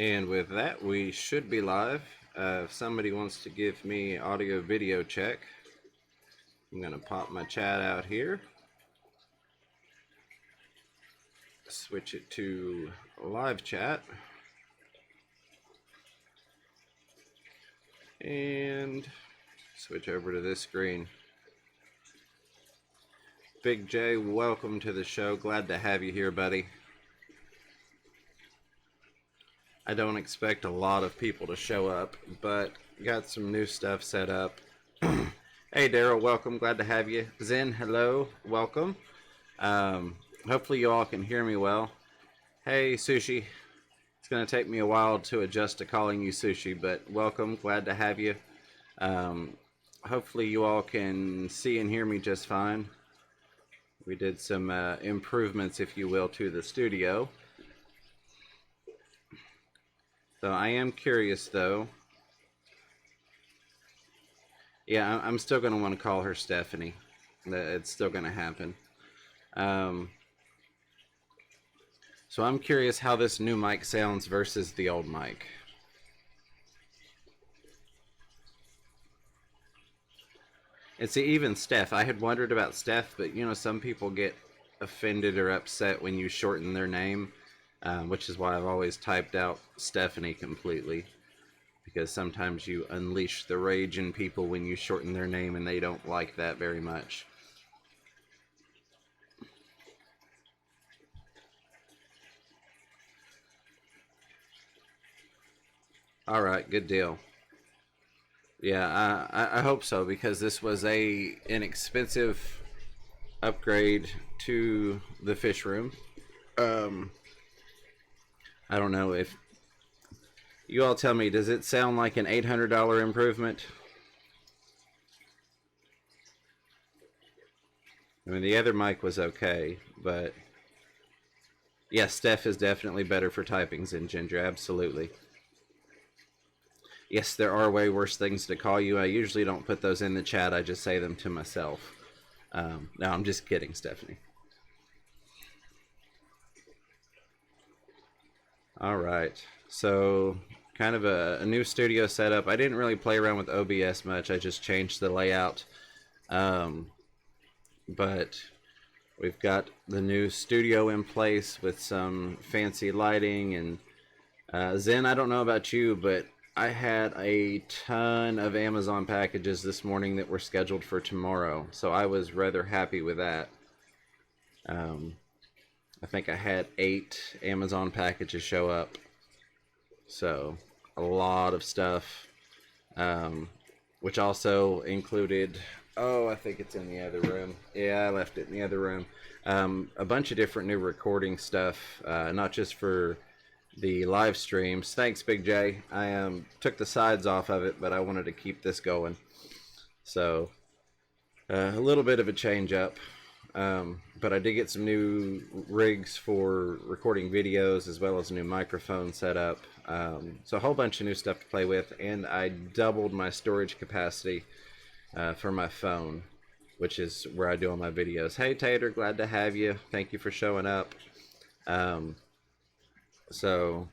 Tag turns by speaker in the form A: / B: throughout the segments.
A: And with that, we should be live. If somebody wants to give me audio video check, I'm going to pop my chat out here, switch it to live chat, and switch over to this screen. Big J, welcome to the show. Glad to have you here, buddy. I don't expect a lot of people to show up, but got some new stuff set up. Hey, Daryl, welcome. Glad to have you. Zen, hello. Welcome. Hopefully you all can hear me well. Hey, Sushi. It's going to take me a while to adjust to calling you Sushi, but welcome. Glad to have you. Hopefully you all can see and hear me just fine. We did some improvements, if you will, to the studio. So I am curious, though. Yeah, I'm still going to want to call her Stephanie. It's still going to happen. So I'm curious how this new mic sounds versus the old mic. And see, even Steph, I had wondered about Steph, but you know, some people get offended or upset when you shorten their name, which is why I've always typed out Stephanie completely. Because sometimes you unleash the rage in people when you shorten their name and they don't like that very much. All right, good deal. Yeah, I hope so, because this was an expensive upgrade to the fish room. I don't know if you all tell me, does it sound like an $800 improvement? I mean, the other mic was okay, but yes, Steph is definitely better for typings than Ginger, absolutely. Yes, there are way worse things to call you. I usually don't put those in the chat, I just say them to myself. No, I'm just kidding, Stephanie. All right, so kind of a new studio setup. I didn't really play around with OBS much. I just changed the layout. But we've got the new studio in place with some fancy lighting. And Zen, I don't know about you, but I had a ton of Amazon packages this morning that were scheduled for tomorrow. So I was rather happy with that. I think I had 8 Amazon packages show up. So a lot of stuff, which also included, oh, I think it's in the other room. Yeah, I left it in the other room. A bunch of different new recording stuff, not just for the live streams. Thanks, Big J. I took the sides off of it, but I wanted to keep this going. So a little bit of a change up. But I did get some new rigs for recording videos, as well as a new microphone setup. So a whole bunch of new stuff to play with, and I doubled my storage capacity for my phone, which is where I do all my videos. Hey Tater, glad to have you. Thank you for showing up. So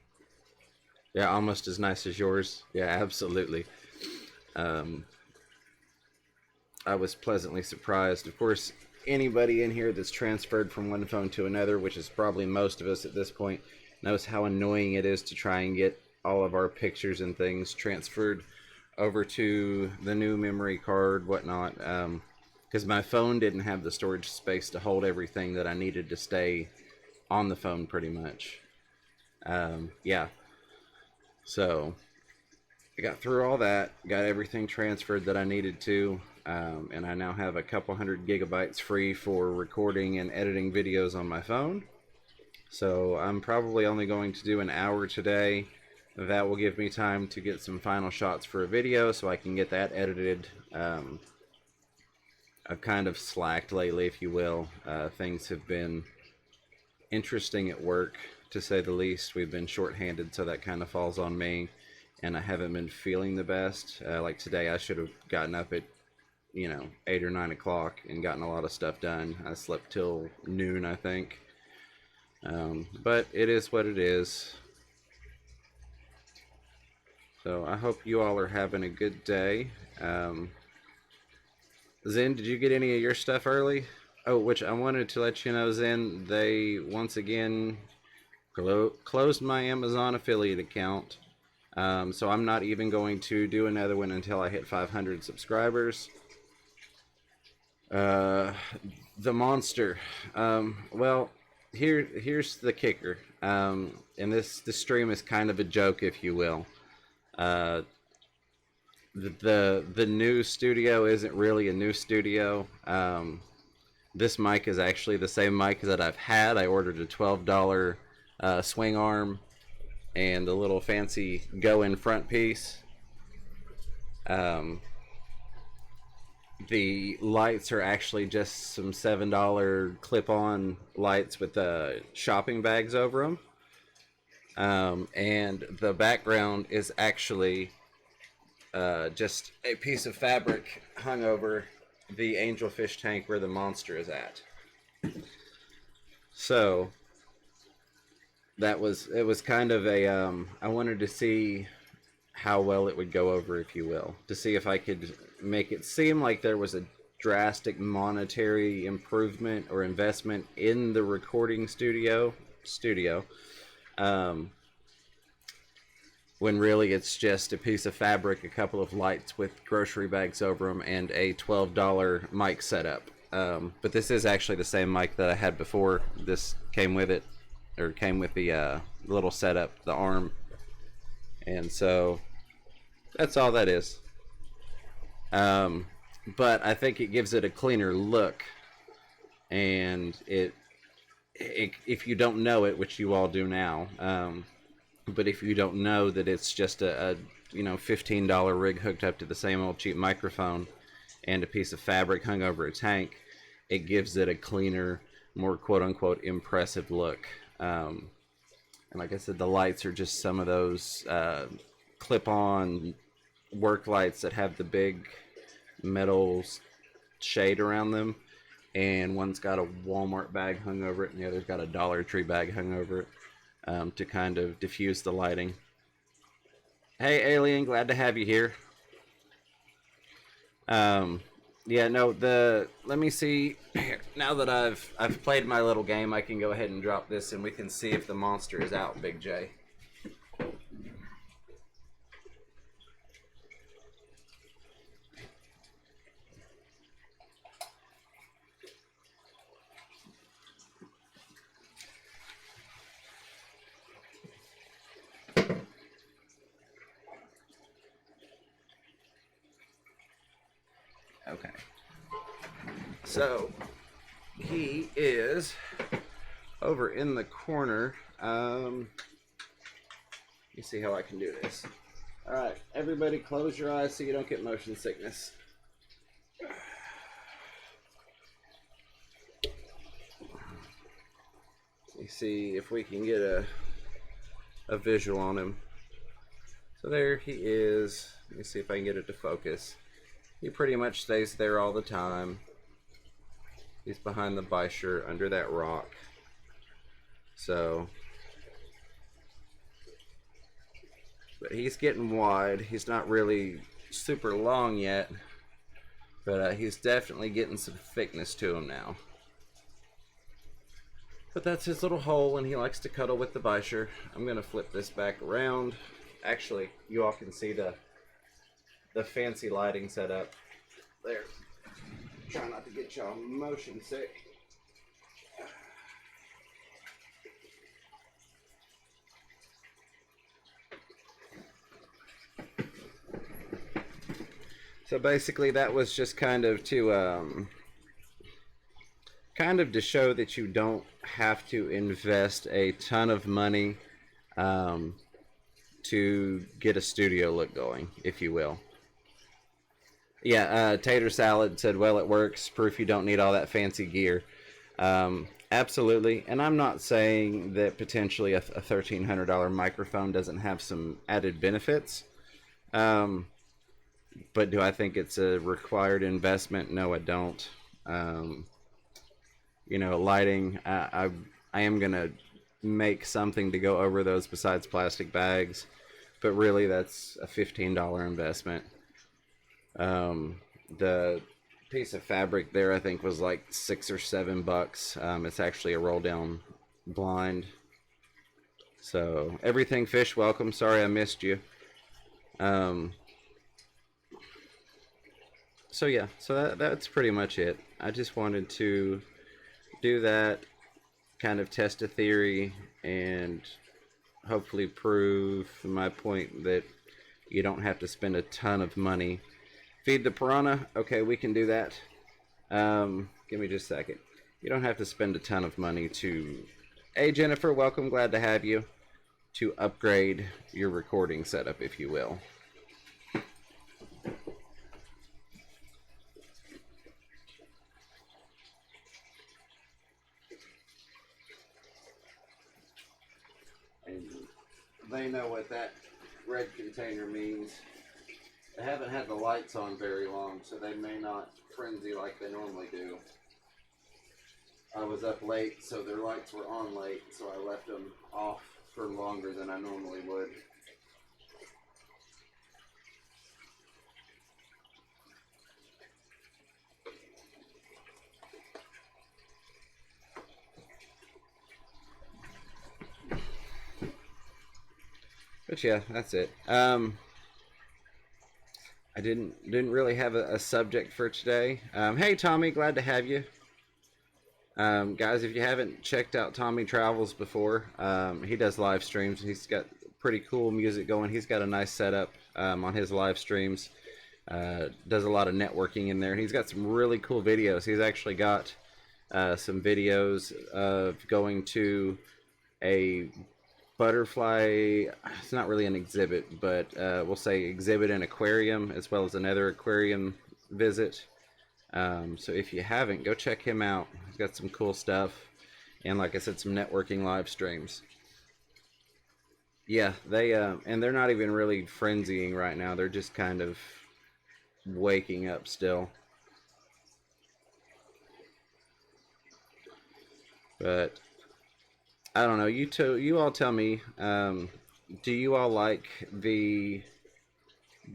A: yeah, almost as nice as yours. Yeah, absolutely. I was pleasantly surprised. Of course, anybody in here that's transferred from one phone to another, which is probably most of us at this point, knows how annoying it is to try and get all of our pictures and things transferred over to the new memory card, whatnot, because my phone didn't have the storage space to hold everything that I needed to stay on the phone, pretty much. Yeah. So I got through all that, got everything transferred that I needed to, and I now have a couple hundred gigabytes free for recording and editing videos on my phone. So I'm probably only going to do an hour today. That will give me time to get some final shots for a video so I can get that edited. I've kind of slacked lately, if you will. Things have been interesting at work, to say the least. We've been shorthanded, so that kind of falls on me. And I haven't been feeling the best. Like today, I should have gotten up at 8 or 9 o'clock and gotten a lot of stuff done. I slept till noon, I think. But it is what it is. So I hope you all are having a good day. Zen, did you get any of your stuff early? Oh, which I wanted to let you know, Zen, they once again closed my Amazon affiliate account. So I'm not even going to do another one until I hit 500 subscribers. Uh, the monster. Well, here's the kicker. And this stream is kind of a joke, if you will. Uh, the new studio isn't really a new studio. This mic is actually the same mic that I've had. I ordered a $12 swing arm and the little fancy go-in front piece. The lights are actually just some $7 clip-on lights with shopping bags over them. And the background is actually just a piece of fabric hung over the angelfish tank where the monster is at. So it was kind of a I wanted to see how well it would go over, if you will, to see if I could make it seem like there was a drastic monetary improvement or investment in the recording studio, when really it's just a piece of fabric, a couple of lights with grocery bags over them, and a $12 mic setup. But this is actually the same mic that I had before. This came with it, or came with the little setup, the arm. And so that's all that is. But I think it gives it a cleaner look, and it if you don't know it, which you all do now, but if you don't know that it's just a $15 rig hooked up to the same old cheap microphone and a piece of fabric hung over a tank, it gives it a cleaner, more quote-unquote impressive look. And like I said, the lights are just some of those clip-on work lights that have the big metal shade around them, and one's got a Walmart bag hung over it and the other's got a Dollar Tree bag hung over it, to kind of diffuse the lighting. Hey Alien, glad to have you here. Yeah, no, let me see. Now that I've played my little game, I can go ahead and drop this and we can see if the monster is out, Big J. Okay. So he is over in the corner. Let me see how I can do this. All right, everybody, close your eyes so you don't get motion sickness. Let me see if we can get a visual on him. So there he is. Let me see if I can get it to focus. He pretty much stays there all the time. He's behind the bisher under that rock. So, but he's getting wide. He's not really super long yet, but he's definitely getting some thickness to him now. But that's his little hole, and he likes to cuddle with the bisher. I'm gonna flip this back around. Actually, you all can see the fancy lighting setup there. Try not to get y'all motion sick. So basically that was just kind of to show that you don't have to invest a ton of money to get a studio look going, if you will. Yeah, Tater Salad said, well, it works. Proof you don't need all that fancy gear. Absolutely. And I'm not saying that potentially a $1,300 microphone doesn't have some added benefits. But do I think it's a required investment? No, I don't. Lighting, I am going to make something to go over those besides plastic bags. but really that's a $15 investment. The piece of fabric there I think was like $6 or $7. It's actually a roll down blind. So everything fish welcome. Sorry I missed you. Um, so yeah, so that's pretty much it. I just wanted to do that, kind of test a theory, and hopefully prove my point that you don't have to spend a ton of money. Feed the piranha. Okay, we can do that. Give me just a second. You don't have to spend a ton of money to... Hey, Jennifer, welcome. Glad to have you. To upgrade your recording setup, if you will. And they know what that red container means. They haven't had the lights on very long, so they may not frenzy like they normally do. I was up late, so their lights were on late, so I left them off for longer than I normally would. But yeah, that's it. I didn't really have a subject for today. Hey Tommy, glad to have you. Guys, if you haven't checked out Tommy Travels before, he does live streams. He's got pretty cool music going. He's got a nice setup on his live streams. Does a lot of networking in there. And he's got some really cool videos. He's actually got some videos of going to a butterfly, it's not really an exhibit, but we'll say exhibit and aquarium, as well as another aquarium visit. So if you haven't, go check him out. He's got some cool stuff, and like I said, some networking live streams. Yeah, they and they're not even really frenzying right now. They're just kind of waking up still. But I don't know. You all tell me. Do you all like the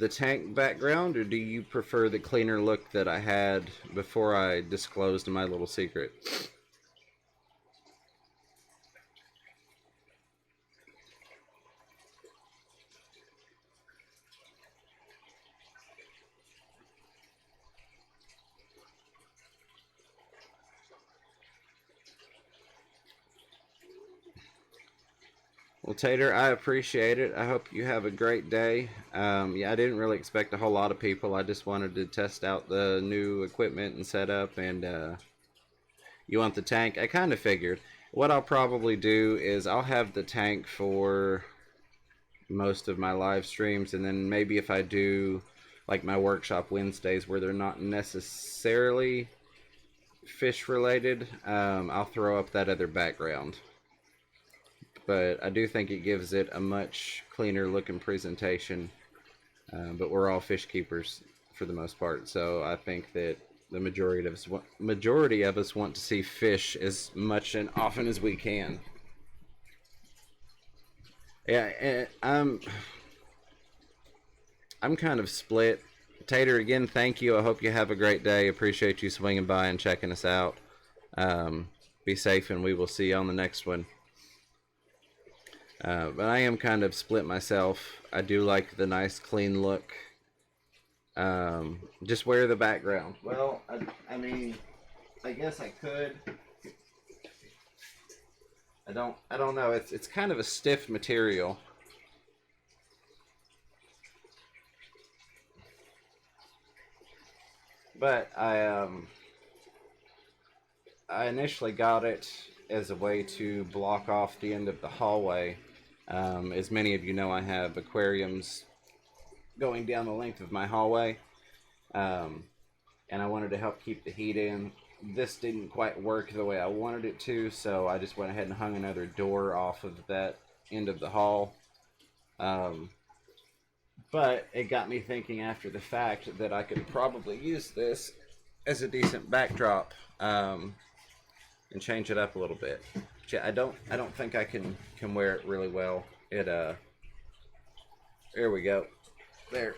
A: tank background, or do you prefer the cleaner look that I had before I disclosed my little secret? Well, Tater, I appreciate it. I hope you have a great day. Yeah, I didn't really expect a whole lot of people. I just wanted to test out the new equipment and setup, and you want the tank? I kind of figured. What I'll probably do is I'll have the tank for most of my live streams, and then maybe if I do like my workshop Wednesdays where they're not necessarily fish related, I'll throw up that other background. But I do think it gives it a much cleaner looking presentation. But we're all fish keepers for the most part, so I think that the majority of us want to see fish as much and often as we can. Yeah, and I'm kind of split. Tater, again, thank you. I hope you have a great day. Appreciate you swinging by and checking us out. Be safe, and we will see you on the next one. But I am kind of split myself. I do like the nice clean look. Just wear the background. Well, I mean, I guess I could. I don't know. It's kind of a stiff material. But I initially got it as a way to block off the end of the hallway. As many of you know, I have aquariums going down the length of my hallway, and I wanted to help keep the heat in. This didn't quite work the way I wanted it to, so I just went ahead and hung another door off of that end of the hall. But it got me thinking after the fact that I could probably use this as a decent backdrop, and change it up a little bit. I don't think I can wear it really well. There we go. There.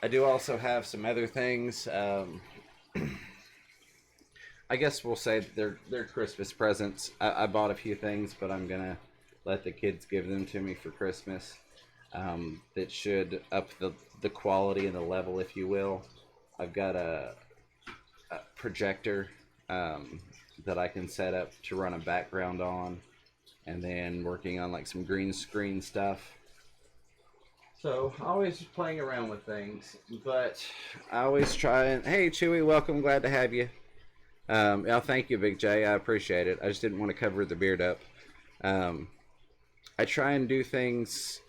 A: I do also have some other things. I guess we'll say they're Christmas presents. I bought a few things, but I'm gonna let the kids give them to me for Christmas. That should up the quality and the level, if you will. I've got a projector that I can set up to run a background on, and then working on like some green screen stuff. So always playing around with things, but I always try and hey Chewy, welcome, glad to have you. Yeah, thank you, Big J. I appreciate it. I just didn't want to cover the beard up. Um, I try and do things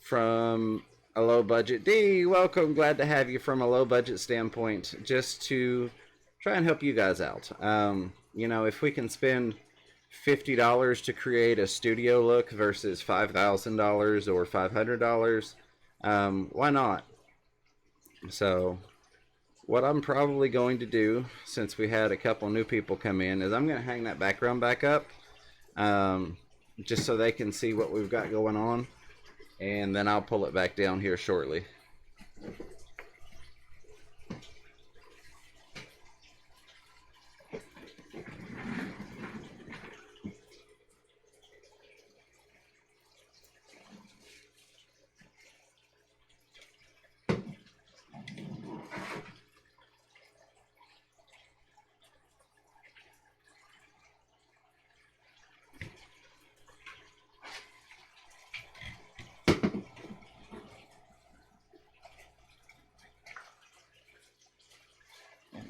A: from a low budget. D, welcome. Glad to have you from a low budget standpoint, just to try and help you guys out. You know, if we can spend $50 to create a studio look versus $5,000 or $500, why not? So what I'm probably going to do, since we had a couple new people come in, is I'm going to hang that background back up, just so they can see what we've got going on, and then I'll pull it back down here shortly.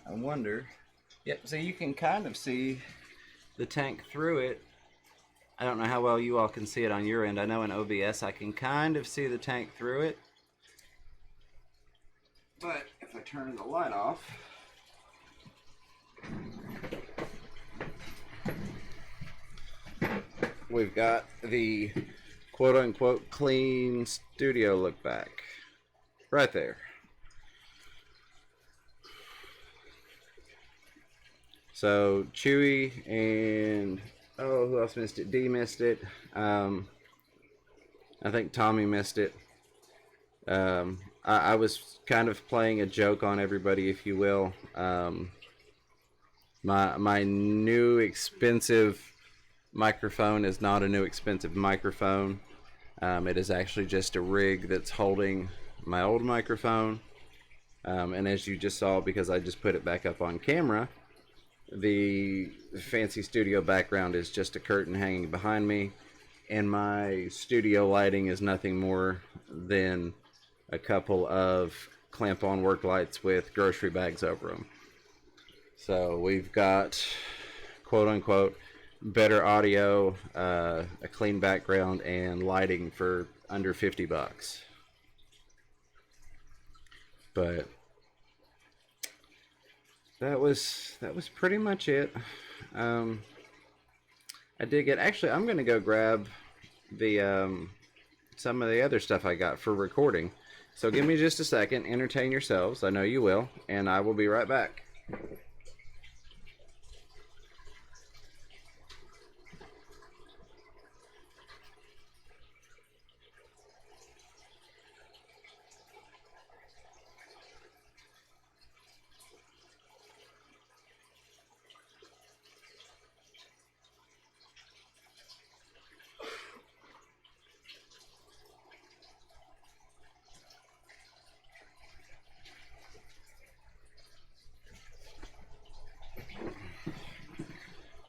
A: I wonder. Yep, so you can kind of see the tank through it. I don't know how well you all can see it on your end. I know in OBS I can kind of see the tank through it. But if I turn the light off, we've got the quote-unquote clean studio look back. Right there. So Chewy and oh, who else missed it? D missed it. I think Tommy missed it. I was kind of playing a joke on everybody, if you will. My new expensive microphone is not a new expensive microphone. It is actually just a rig that's holding my old microphone. And as you just saw, because I just put it back up on camera, the fancy studio background is just a curtain hanging behind me, and my studio lighting is nothing more than a couple of clamp-on work lights with grocery bags over them. So we've got quote-unquote better audio, a clean background, and lighting for under 50 bucks. But that was pretty much it. I did get, actually I'm gonna go grab the some of the other stuff I got for recording. So give me just a second, entertain yourselves, I know you will, and I will be right back.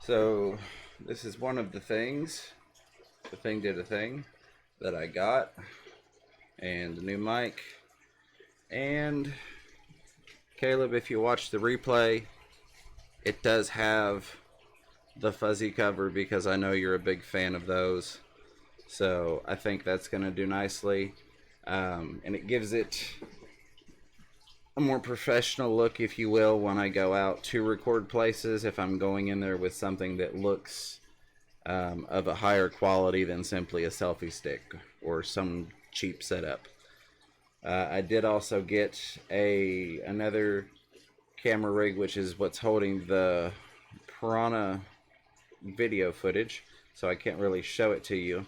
A: So this is one of the things, the thing did a thing, that I got, and the new mic. And Caleb, if you watch the replay, it does have the fuzzy cover because I know you're a big fan of those. So I think that's going to do nicely. And it gives it a more professional look, if you will, when I go out to record places, if I'm going in there with something that looks of a higher quality than simply a selfie stick or some cheap setup. I did also get another camera rig, which is what's holding the Piranha video footage, so I can't really show it to you.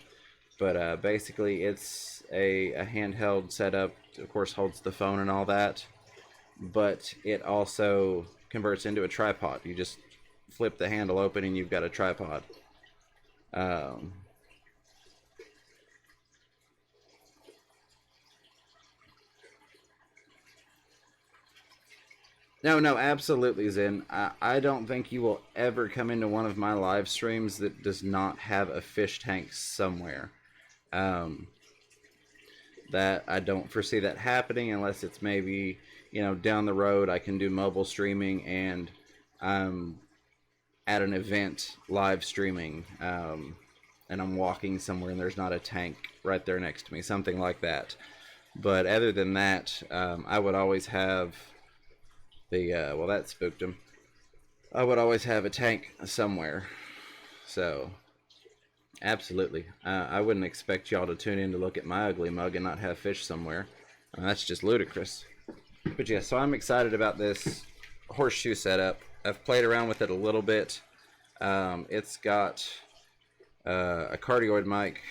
A: But basically, it's a handheld setup. Of course, holds the phone and all that, but it also converts into a tripod. You just flip the handle open and you've got a tripod. Um, no, no, absolutely, Zen. I don't think you will ever come into one of my live streams that does not have a fish tank somewhere. Um, that I don't foresee that happening unless it's maybe, down the road I can do mobile streaming and I'm at an event live streaming, and I'm walking somewhere and there's not a tank right there next to me, something like that. But other than that, I would always have well, that spooked him. I would always have a tank somewhere. So absolutely. I wouldn't expect y'all to tune in to look at my ugly mug and not have fish somewhere. That's just ludicrous. But yeah, so I'm excited about this horseshoe setup. I've played around with it a little bit. It's got a cardioid mic,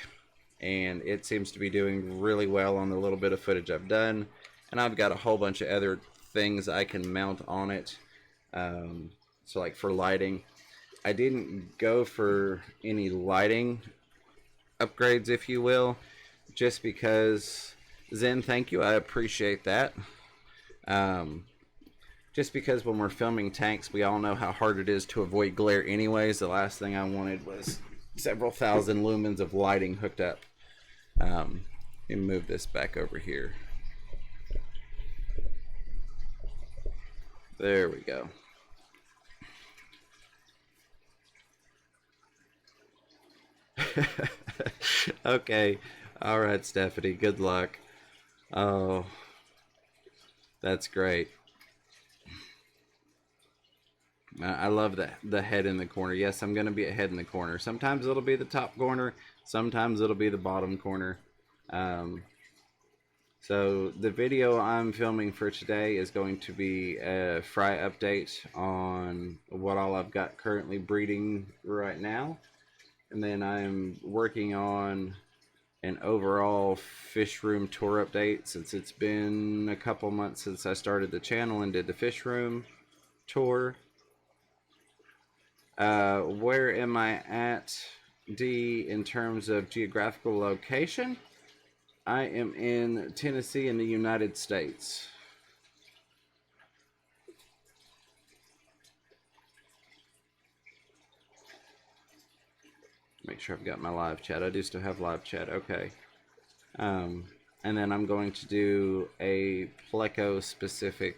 A: and it seems to be doing really well on the little bit of footage I've done. And I've got a whole bunch of other things I can mount on it. So like for lighting, I didn't go for any lighting upgrades, if you will, just because, Zen, thank you, I appreciate that. Just because when we're filming tanks, we all know how hard it is to avoid glare anyways. The last thing I wanted was several thousand lumens of lighting hooked up. Let me move this back over here. There we go. Okay. All right, Stephanie. Good luck. Oh, that's great. I love the head in the corner. Yes, I'm going to be a head in the corner. Sometimes it'll be the top corner. Sometimes it'll be the bottom corner. Um, so the video I'm filming for today is going to be a fry update on what all I've got currently breeding right now. And then I'm working on an overall fish room tour update since it's been a couple months since I started the channel and did the fish room tour. Where am I at, D, in terms of geographical location? I am in Tennessee in the United States. Make sure I've got my live chat. I do still have live chat. Okay. And then I'm going to do a Pleco specific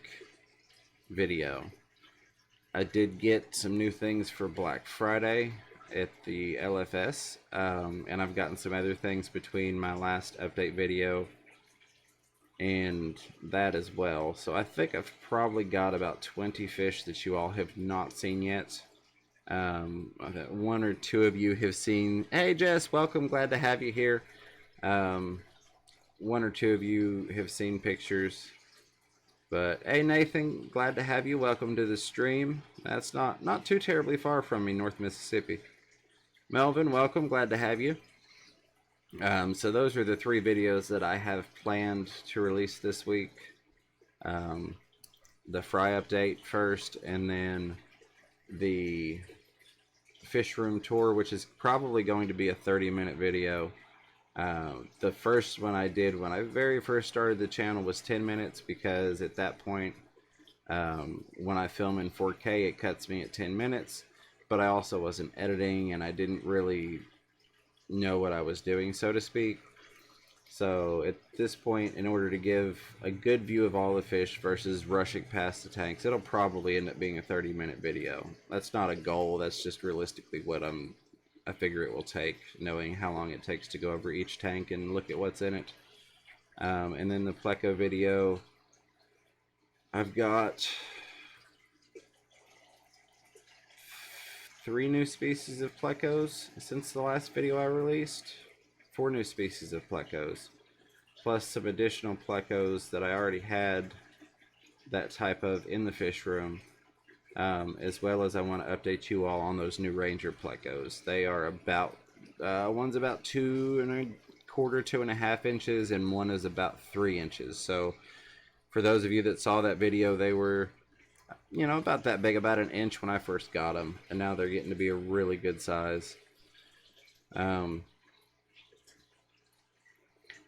A: video. I did get some new things for Black Friday at the LFS, and I've gotten some other things between my last update video and that as well. So I think I've probably got about 20 fish that you all have not seen yet. One or two of you have seen. Hey Jess, welcome, glad to have you here. One or two of you have seen pictures. But hey Nathan, glad to have you. Welcome to the stream. That's not too terribly far from me, North Mississippi. Melvin, welcome, glad to have you. So those are the 3 videos that I have planned to release this week. The fry update first, and then the fish room tour, which is probably going to be a 30-minute video. The first one I did when I very first started the channel was 10 minutes because at that point, when I film in 4K, it cuts me at 10 minutes, but I also wasn't editing and I didn't really know what I was doing, so to speak. So at this point, in order to give a good view of all the fish versus rushing past the tanks, it'll probably end up being a 30-minute video. That's not a goal, that's just realistically what I figure it will take, knowing how long it takes to go over each tank and look at what's in it. And then the Pleco video, I've got 3 new species of Plecos since the last video I released. 4 new species of Plecos, plus some additional Plecos that I already had that type of in the fish room, as well as I want to update you all on those new Ranger Plecos. They are about One's about 2.25, 2.5 inches, and one is about 3 inches. So for those of you that saw that video, they were, you know, about that big, about an inch when I first got them, and now they're getting to be a really good size.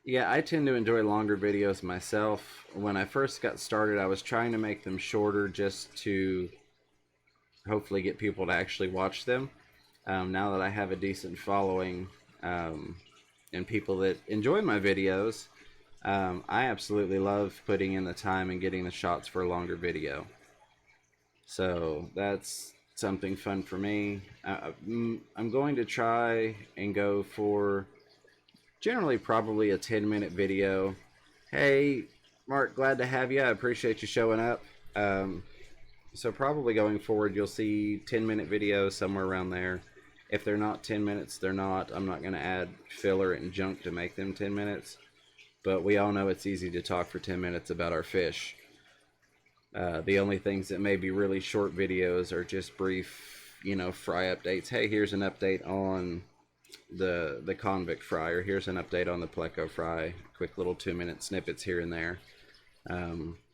A: Yeah, I tend to enjoy longer videos myself. When I first got started, I was trying to make them shorter just to hopefully get people to actually watch them. Now that I have a decent following, and people that enjoy my videos, I absolutely love putting in the time and getting the shots for a longer video. So that's something fun for me. I'm going to try and go for generally probably a 10-minute video. Hey, Mark, glad to have you. I appreciate you showing up. So probably going forward, you'll see 10-minute videos somewhere around there. If they're not 10 minutes, they're not. I'm not going to add filler and junk to make them 10 minutes. But we all know it's easy to talk for 10 minutes about our fish. The only things that may be really short videos are just brief, you know, fry updates. Hey, here's an update on the convict fry, or here's an update on the pleco fry. Quick little 2-minute snippets here and there.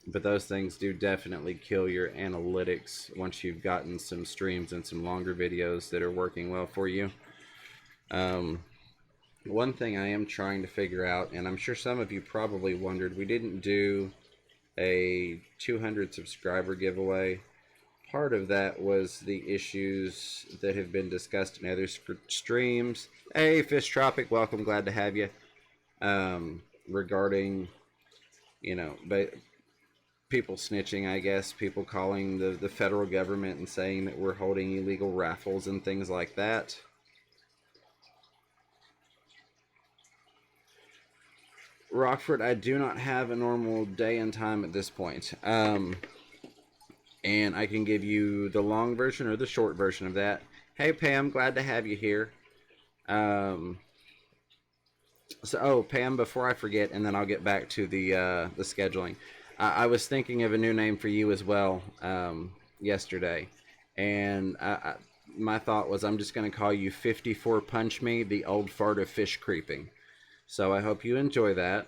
A: But those things do definitely kill your analytics once you've gotten some streams and some longer videos that are working well for you. One thing I am trying to figure out, and I'm sure some of you probably wondered, we didn't do a 200 subscriber giveaway. Part of that was the issues that have been discussed in other streams. Hey, Fish Tropic, welcome, glad to have you. Regarding, you know, people snitching, I guess, people calling the federal government and saying that we're holding illegal raffles and things like that. Rockford, I do not have a normal day and time at this point. And I can give you the long version or the short version of that. Hey, Pam, glad to have you here. Pam, before I forget, and then I'll get back to the scheduling. I was thinking of a new name for you as well yesterday, and my thought was I'm just going to call you 54 Punch Me, the old fart of fish creeping. So I hope you enjoy that.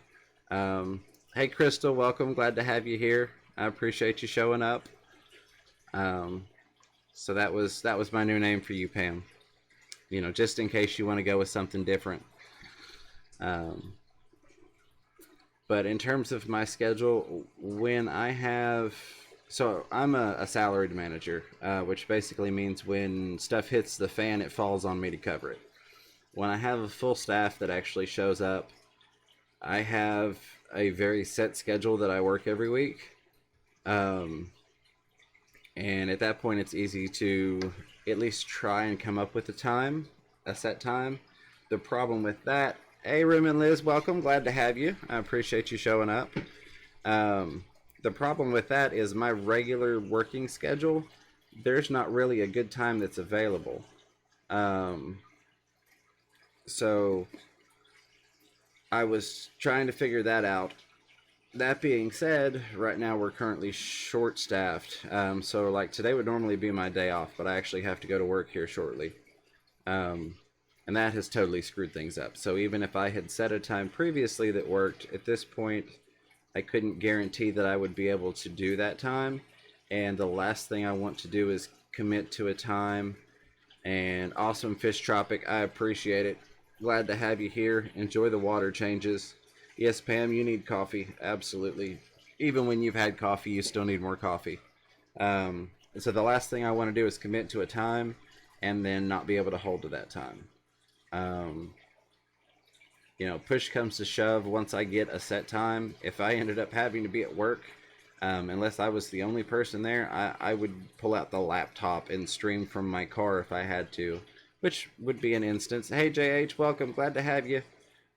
A: Hey, Crystal, welcome. Glad to have you here. I appreciate you showing up. So that was my new name for you, Pam. You know, just in case you want to go with something different. But in terms of my schedule, when I have... So I'm a salaried manager, which basically means when stuff hits the fan, it falls on me to cover it. When I have a full staff that actually shows up, I have a very set schedule that I work every week. And at that point, it's easy to at least try and come up with a set time. The problem with that... Hey, Rim and Liz, welcome. Glad to have you. I appreciate you showing up. The problem with that is my regular working schedule, there's not really a good time that's available. So I was trying to figure that out. That being said, right now we're currently short-staffed. So like today would normally be my day off, but I actually have to go to work here shortly. And that has totally screwed things up. So even if I had set a time previously that worked, at this point, I couldn't guarantee that I would be able to do that time. And the last thing I want to do is commit to a time. And awesome, Fish Tropic, I appreciate it. Glad to have you here. Enjoy the water changes. Yes, Pam, you need coffee. Absolutely. Even when you've had coffee, you still need more coffee. So the last thing I want to do is commit to a time and then not be able to hold to that time. You know, push comes to shove, once I get a set time, if I ended up having to be at work, unless I was the only person there, I would pull out the laptop and stream from my car if I had to, which would be an instance. Hey, JH, welcome. Glad to have you.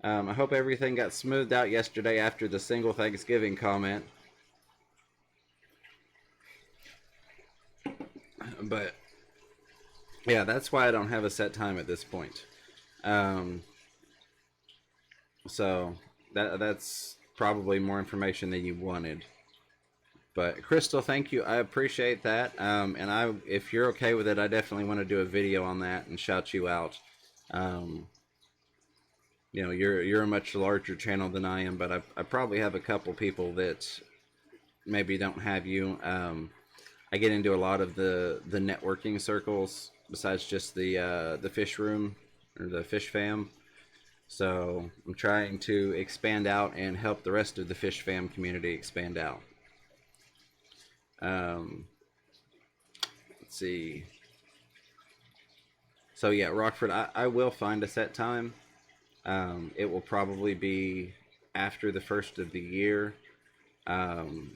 A: I hope everything got smoothed out yesterday after the single Thanksgiving comment. But, yeah, that's why I don't have a set time at this point. So that's probably more information than you wanted. But Crystal, thank you. I appreciate that. And if you're okay with it, I definitely want to do a video on that and shout you out. you know, you're a much larger channel than I am, but I probably have a couple people that maybe don't have you. I get into a lot of the networking circles besides just the fish room or the fish fam. So I'm trying to expand out and help the rest of the fish fam community expand out. Um, let's see. So yeah, Rockford, I will find a set time. It will probably be after the first of the year, um,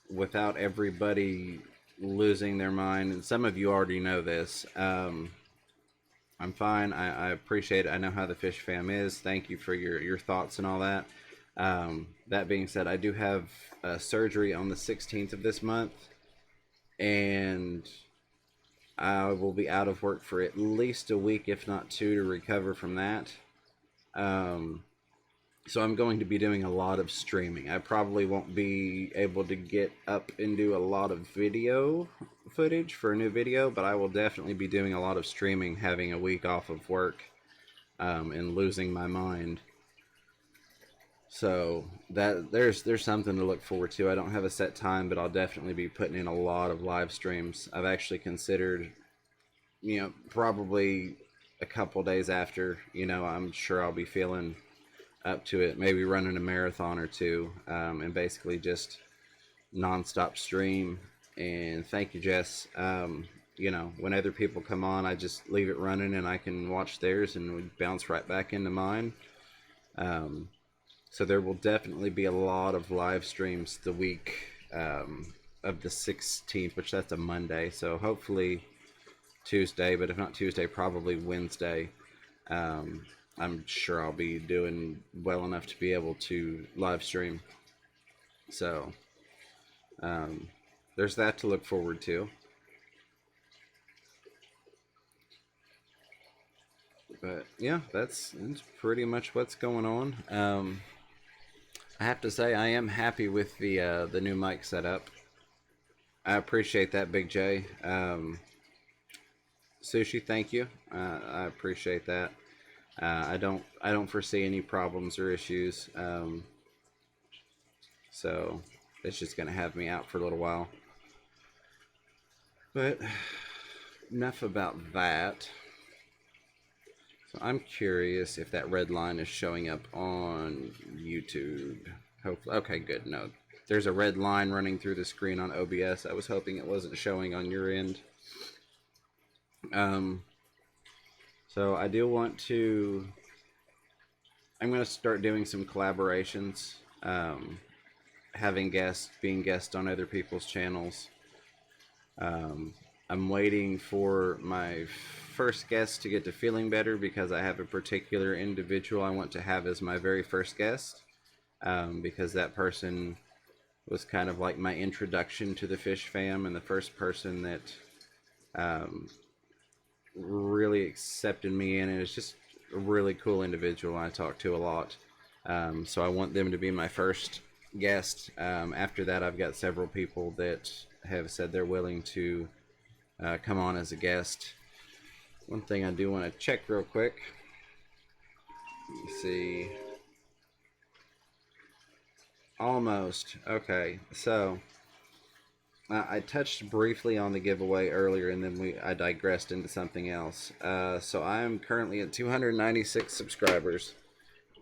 A: without everybody losing their mind. And some of you already know this. I'm fine. I appreciate it. I know how the fish fam is. Thank you for your thoughts and all that. That being said, I do have surgery on the 16th of this month, and I will be out of work for at least a week, if not two, to recover from that. Um, so I'm going to be doing a lot of streaming. I probably won't be able to get up and do a lot of video footage for a new video, but I will definitely be doing a lot of streaming, having a week off of work, and losing my mind. So that there's something to look forward to. I don't have a set time, but I'll definitely be putting in a lot of live streams. I've actually considered, you know, probably a couple days after, you know, I'm sure I'll be feeling up to it, maybe running a marathon or two, and basically just nonstop stream. And thank you, Jess. You know, when other people come on, I just leave it running and I can watch theirs and we bounce right back into mine. Um, so there will definitely be a lot of live streams the week of the 16th, which that's a Monday. So hopefully Tuesday, but if not Tuesday, probably Wednesday. I'm sure I'll be doing well enough to be able to live stream. So there's that to look forward to. But yeah, that's pretty much what's going on. I have to say I am happy with the new mic setup. I appreciate that, Big J. Sushi, thank you. I appreciate that. I don't foresee any problems or issues. So it's just gonna have me out for a little while. But enough about that. So I'm curious if that red line is showing up on YouTube. Hopefully, okay, good. No, there's a red line running through the screen on OBS. I was hoping it wasn't showing on your end. So I do want to. I'm going to start doing some collaborations, having guests, being guests on other people's channels. I'm waiting for my first guest to get to feeling better because I have a particular individual I want to have as my very first guest, because that person was kind of like my introduction to the fish fam and the first person that really accepted me in, and it's just a really cool individual I talk to a lot. So I want them to be my first guest. After that, I've got several people that have said they're willing to come on as a guest. One thing I do want to check real quick. Let me see. Almost. Okay, so I touched briefly on the giveaway earlier, and then I digressed into something else. So I am currently at 296 subscribers.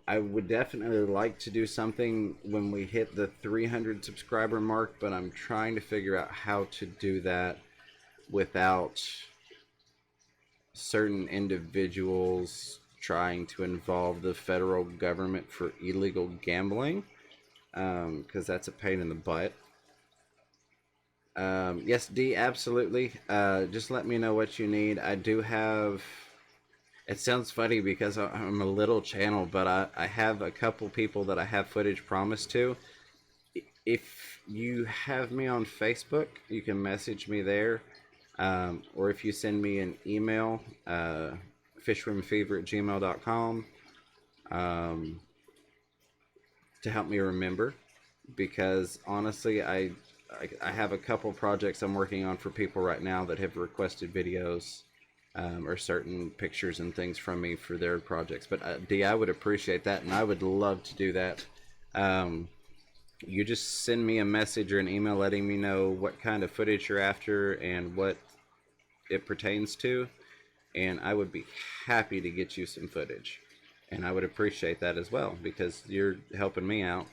A: I would definitely like to do something when we hit the 300 subscriber mark, but I'm trying to figure out how to do that without certain individuals trying to involve the federal government for illegal gambling, because that's a pain in the butt. Yes, D, absolutely. Just let me know what you need. I do have. It sounds funny because I'm a little channel, but I have a couple people that I have footage promised to. If you have me on Facebook, you can message me there. Or if you send me an email, fishroomfever@gmail.com, to help me remember. Because honestly, I have a couple projects I'm working on for people right now that have requested videos or certain pictures and things from me for their projects. But D, I would appreciate that, and I would love to do that. Um, you just send me a message or an email letting me know what kind of footage you're after and what it pertains to, and I would be happy to get you some footage. And I would appreciate that as well because you're helping me out,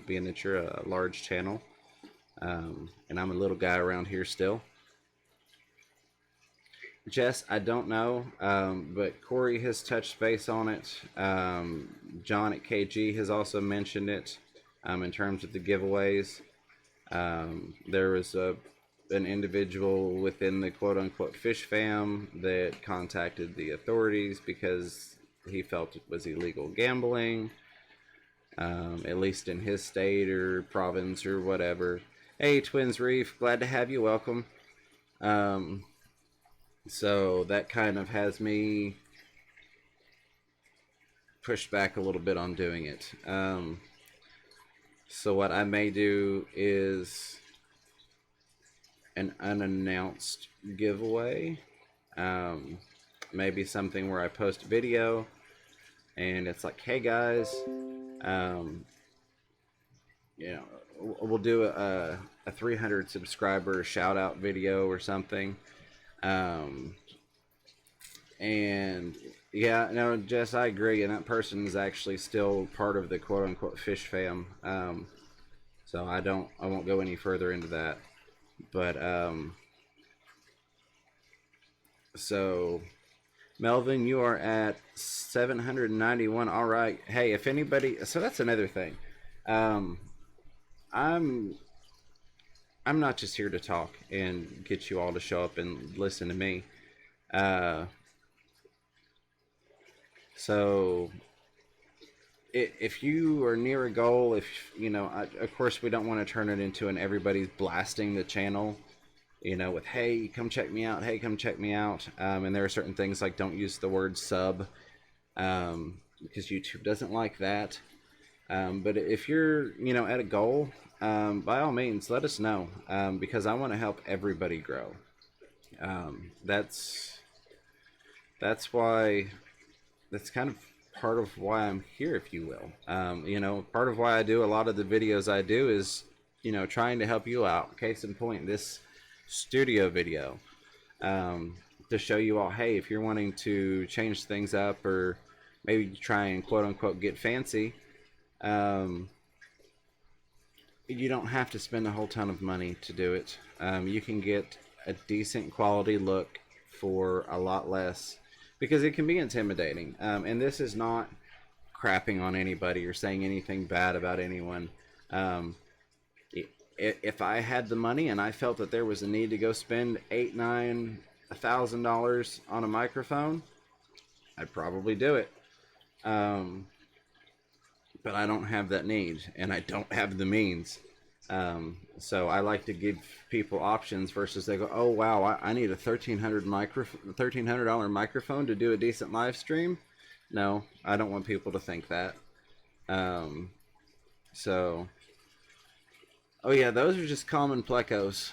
A: being that you're a large channel, and I'm a little guy around here still. Jess, I don't know, but Corey has touched base on it. John at KG has also mentioned it in terms of the giveaways. There was an individual within the quote-unquote fish fam that contacted the authorities because he felt it was illegal gambling, at least in his state or province or whatever. Hey, Twins Reef, glad to have you. Welcome. So that kind of has me pushed back a little bit on doing it. So what I may do is an unannounced giveaway. Maybe something where I post a video and it's like, hey guys, you know, we'll do a 300 subscriber shout out video or something. And yeah, no, Jess, I agree. And that person is actually still part of the quote unquote fish fam. So I won't go any further into that. But, so Melvin, you are at 791. All right. Hey, if anybody, so that's another thing. I'm not just here to talk and get you all to show up and listen to me. So if you are near a goal, if you know, of course we don't want to turn it into an everybody's blasting the channel, you know, with hey, come check me out, hey, come check me out. And there are certain things like don't use the word sub, because YouTube doesn't like that. But if you're, you know, at a goal, by all means, let us know, because I want to help everybody grow. That's why, that's kind of part of why I'm here, if you will. You know, part of why I do a lot of the videos I do is, you know, trying to help you out. Case in point, this studio video, to show you all, hey, if you're wanting to change things up or maybe try and quote unquote get fancy, you don't have to spend a whole ton of money to do it. You can get a decent quality look for a lot less, because it can be intimidating. And this is not crapping on anybody or saying anything bad about anyone. If I had the money and I felt that there was a need to go spend $8,000-$9,000 on a microphone, I'd probably do it. But I don't have that need, and I don't have the means. So I like to give people options versus they go, oh wow, I need a $1,300 microphone to do a decent live stream. No, I don't want people to think that. So, oh yeah, those are just common plecos.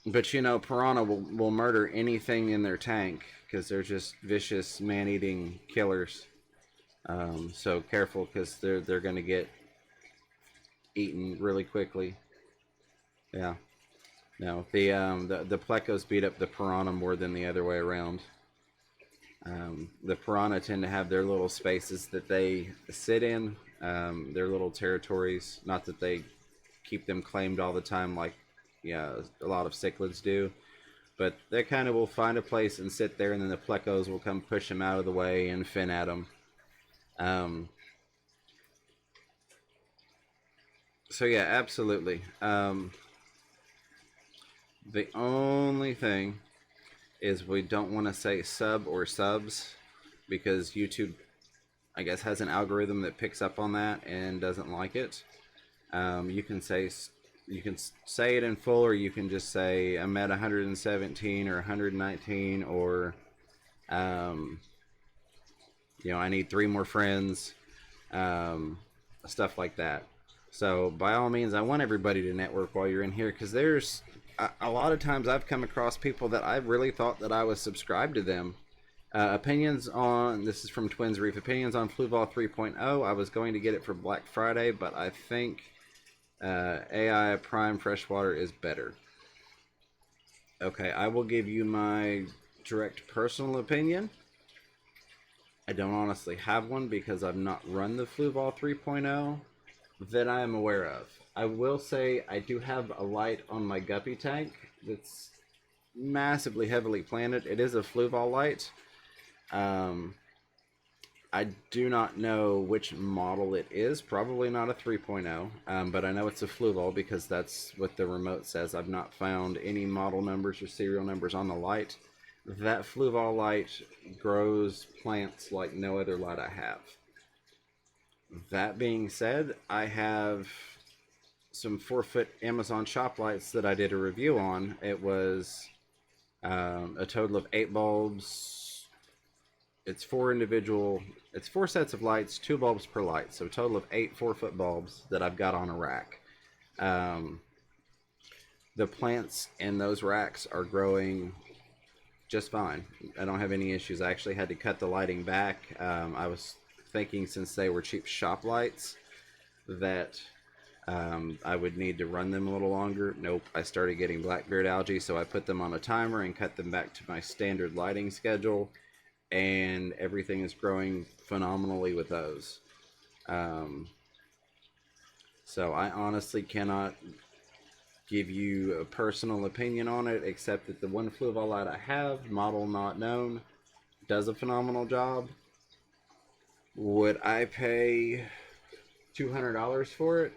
A: But you know, piranha will murder anything in their tank because they're just vicious man-eating killers. So careful, because they're going to get eaten really quickly. Yeah. No, the plecos beat up the piranha more than the other way around. The piranha tend to have their little spaces that they sit in, their little territories. Not that they keep them claimed all the time like, yeah, a lot of cichlids do, but they kind of will find a place and sit there, and then the plecos will come push them out of the way and fin at them. So yeah, absolutely. The only thing is we don't want to say sub or subs, because YouTube, I guess, has an algorithm that picks up on that and doesn't like it. You can say it in full, or you can just say I'm at 117 or 119, or you know, I need 3 more friends, stuff like that. So by all means, I want everybody to network while you're in here, because there's a lot of times I've come across people that I really thought that I was subscribed to them. Opinions on this is from Twins Reef. Opinions on Fluval 3.0. I was going to get it for Black Friday, but I think AI Prime Freshwater is better. Okay, I will give you my direct personal opinion. I don't honestly have one because I've not run the Fluval 3.0 that I am aware of. I will say I do have a light on my guppy tank that's massively heavily planted. It is a Fluval light. I do not know which model it is. Probably not a 3.0, but I know it's a Fluval because that's what the remote says. I've not found any model numbers or serial numbers on the light. That Fluval light grows plants like no other light I have. That being said, I have some 4-foot Amazon shop lights that I did a review on. It was a total of 8 bulbs. It's 4 sets of lights, 2 bulbs per light. So a total of 8 4-foot bulbs that I've got on a rack. The plants in those racks are growing just fine. I don't have any issues. I actually had to cut the lighting back. I was thinking since they were cheap shop lights that I would need to run them a little longer. Nope, I started getting blackbeard algae, so I put them on a timer and cut them back to my standard lighting schedule, and everything is growing phenomenally with those. So I honestly cannot give you a personal opinion on it, except that the one Fluval light I have, model not known, does a phenomenal job. Would I pay $200 for it?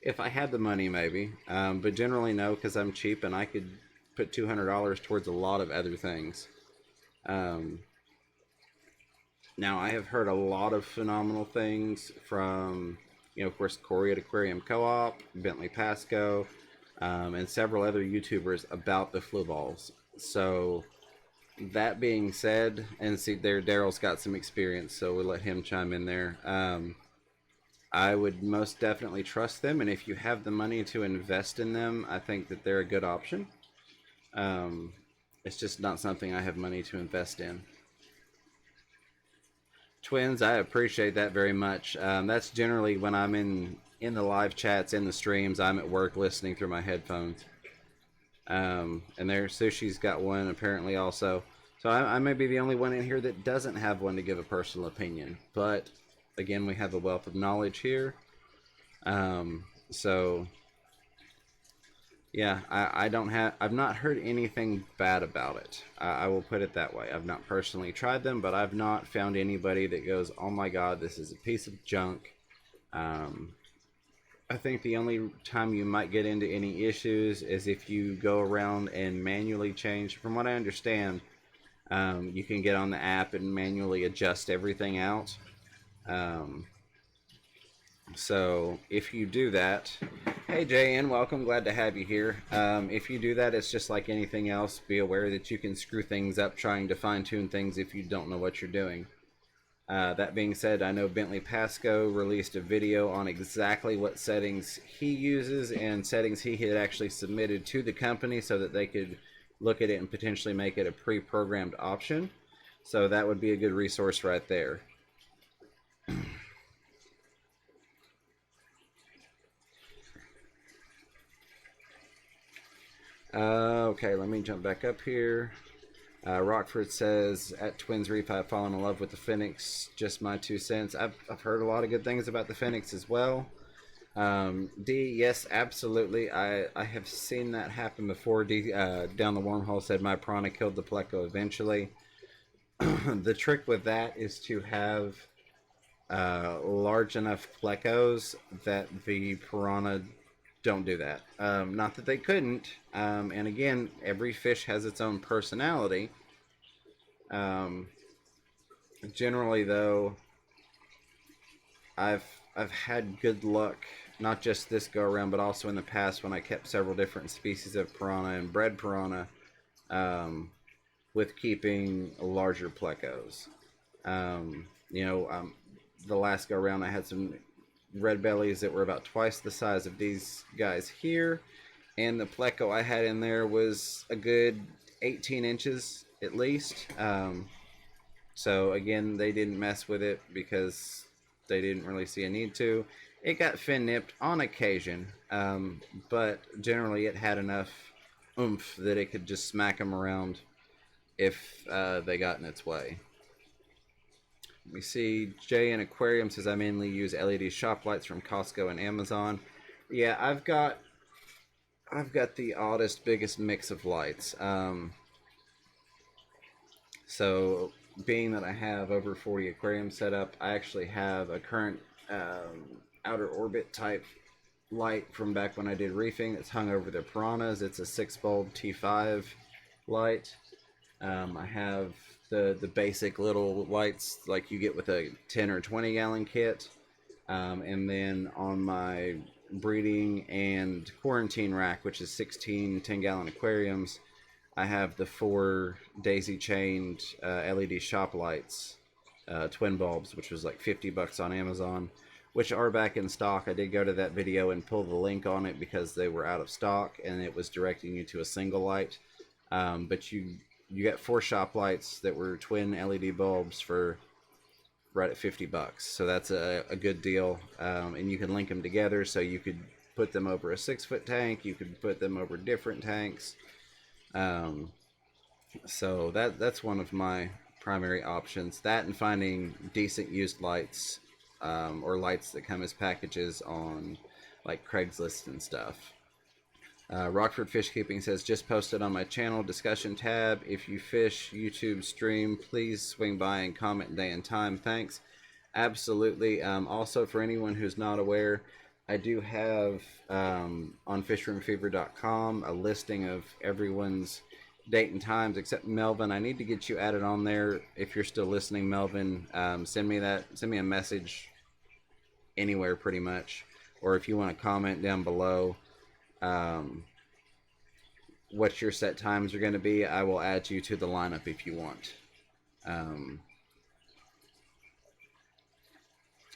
A: If I had the money, maybe. But generally no, because I'm cheap and I could put $200 towards a lot of other things. Now, I have heard a lot of phenomenal things from, of course, Corey at Aquarium Co-op, Bentley Pasco, and several other YouTubers about the Fluvals. So, that being said, and see, there, Daryl's got some experience, so we'll let him chime in there. I would most definitely trust them, and if you have the money to invest in them, I think that they're a good option. It's just not something I have money to invest in. Twins, I appreciate that very much. That's generally when I'm in the live chats, in the streams, I'm at work listening through my headphones. And there, Sushi's got one apparently also. So I may be the only one in here that doesn't have one to give a personal opinion. But again, we have a wealth of knowledge here. So yeah, I've not heard anything bad about it. I will put it that way. I've not personally tried them, but I've not found anybody that goes, oh my God, this is a piece of junk. I think the only time you might get into any issues is if you go around and manually change. From what I understand, you can get on the app and manually adjust everything out. So if you do that, hey JN, welcome, glad to have you here. If you do that, it's just like anything else. Be aware that you can screw things up trying to fine-tune things if you don't know what you're doing. That being said, I know Bentley Pasco released a video on exactly what settings he uses and settings he had actually submitted to the company so that they could look at it and potentially make it a pre-programmed option. So that would be a good resource right there. Okay, let me jump back up here. Rockford says, at Twins Reef, I've fallen in love with the Phoenix. Just my 2 cents. I've heard a lot of good things about the Phoenix as well. D, yes, absolutely. I have seen that happen before. D, down the wormhole, said my piranha killed the pleco eventually. The trick with that is to have large enough plecos that the piranha don't do that. Not that they couldn't. And again, every fish has its own personality. Generally, though, I've had good luck, not just this go around, but also in the past when I kept several different species of piranha and bred piranha, with keeping larger plecos. The last go around, I had some red bellies that were about twice the size of these guys here, and the pleco I had in there was a good 18 inches at least. So again, they didn't mess with it because they didn't really see a need to. It got fin nipped on occasion, but generally it had enough oomph that it could just smack them around if they got in its way. We see Jay in Aquarium says I mainly use LED shop lights from Costco and Amazon. Yeah, I've got the oddest, biggest mix of lights. So being that I have over 40 aquariums set up, I actually have a current outer orbit type light from back when I did reefing that's hung over the piranhas. It's a 6 bulb T5 light. I have the basic little lights like you get with a 10 or 20 gallon kit. And then on my breeding and quarantine rack, which is 16 10-gallon aquariums, I have the 4 daisy chained LED shop lights, twin bulbs, which was like $50 on Amazon, which are back in stock. I did go to that video and pull the link on it because they were out of stock and it was directing you to a single light. But you got 4 shop lights that were twin LED bulbs for right at $50. So that's a good deal. And you can link them together, so you could put them over a 6-foot tank. You could put them over different tanks. So that's one of my primary options. That and finding decent used lights, or lights that come as packages on like Craigslist and stuff. Rockford Fish Keeping says, just posted on my channel discussion tab. If you fish YouTube stream, please swing by and comment day and time. Thanks. Absolutely. Also, for anyone who's not aware, I do have on fishroomfever.com a listing of everyone's date and times except Melvin. I need to get you added on there. If you're still listening, Melvin, send me a message anywhere pretty much, or if you want to comment down below what your set times are going to be, I will add you to the lineup if you want. And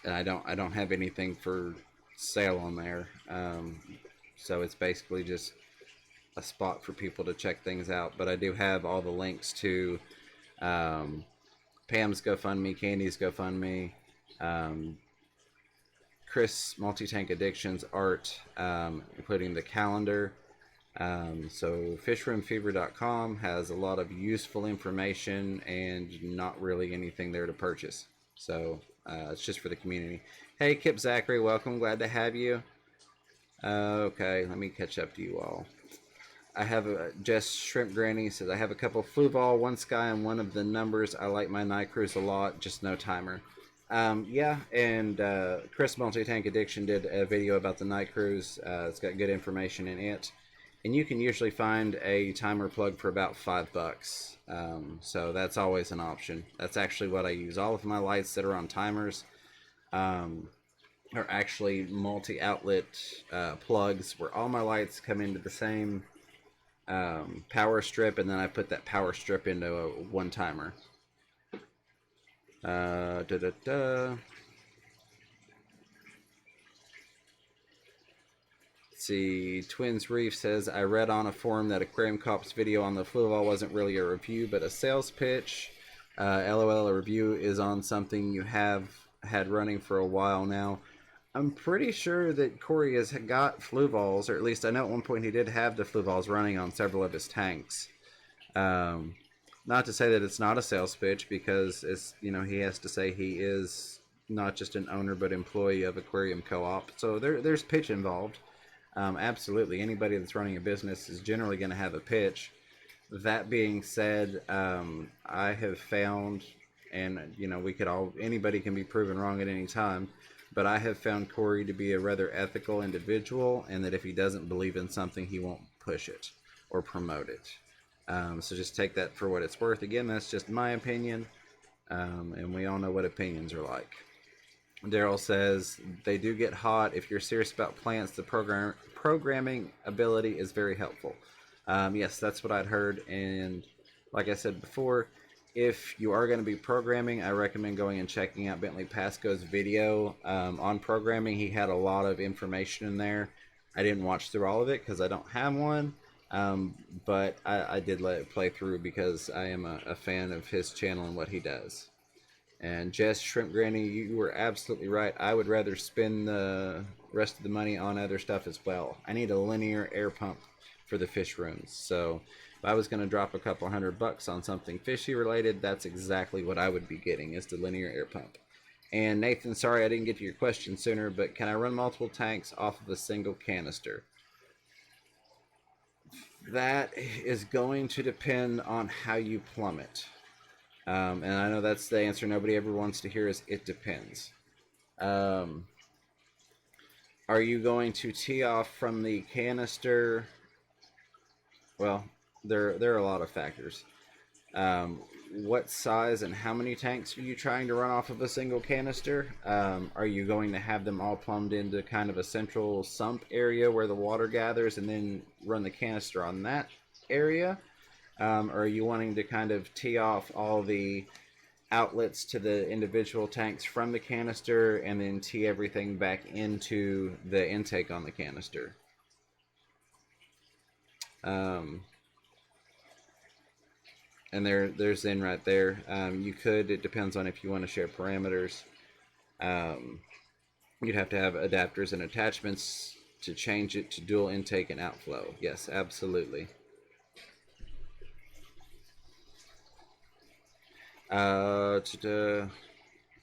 A: I don't have anything for sale on there, so it's basically just a spot for people to check things out. But I do have all the links to Pam's GoFundMe, Candy's GoFundMe, Chris Multi-Tank Addictions art, including the calendar. So fishroomfever.com has a lot of useful information and not really anything there to purchase. So it's just for the community. Hey, Kip Zachary, welcome. Glad to have you. Okay, let me catch up to you all. I have Jess Shrimp Granny says, I have a couple Fluval, one Sky, and one of the numbers. I like my night cruise a lot, just no timer. Yeah, and Chris Multi-Tank Addiction did a video about the night cruise. It's got good information in it. And you can usually find a timer plug for about $5. So that's always an option. That's actually what I use. All of my lights that are on timers are actually multi-outlet plugs where all my lights come into the same power strip, and then I put that power strip into one timer. See, Twins Reef says, I read on a forum that Aquarium Cop's video on the Fluval wasn't really a review but a sales pitch. LOL, a review is on something you have had running for a while now. I'm pretty sure that Corey has got Fluvals, or at least I know at one point he did have the Fluvals running on several of his tanks. Not to say that it's not a sales pitch, because it's, you know, he has to say he is not just an owner but employee of Aquarium Co-op. So there's pitch involved. Absolutely, anybody that's running a business is generally going to have a pitch. That being said, I have found, and you know, anybody can be proven wrong at any time, but I have found Corey to be a rather ethical individual, and that if he doesn't believe in something, he won't push it or promote it. So just take that for what it's worth. Again, that's just my opinion, and we all know what opinions are like. Daryl says, they do get hot. If you're serious about plants, the programming ability is very helpful. Yes, that's what I'd heard. And like I said before, if you are going to be programming, I recommend going and checking out Bentley Pascoe's video on programming. He had a lot of information in there I didn't watch through all of it because I don't have one. But I did let it play through because I am a fan of his channel and what he does. And Jess Shrimp Granny, you were absolutely right. I would rather spend the rest of the money on other stuff as well. I need a linear air pump for the fish rooms. So if I was going to drop a couple $100 on something fishy related, that's exactly what I would be getting, is the linear air pump. And Nathan, sorry I didn't get to your question sooner, but can I run multiple tanks off of a single canister? That is going to depend on how you plumb it. And I know that's the answer nobody ever wants to hear, is it depends. Are you going to tee off from the canister? Well, there are a lot of factors. What size and how many tanks are you trying to run off of a single canister? Are you going to have them all plumbed into kind of a central sump area where the water gathers and then run the canister on that area? Or are you wanting to kind of tee off all the outlets to the individual tanks from the canister and then tee everything back into the intake on the canister? And there's Zen right there. You could, it depends on if you want to share parameters. You'd have to have adapters and attachments to change it to dual intake and outflow. Yes, absolutely. To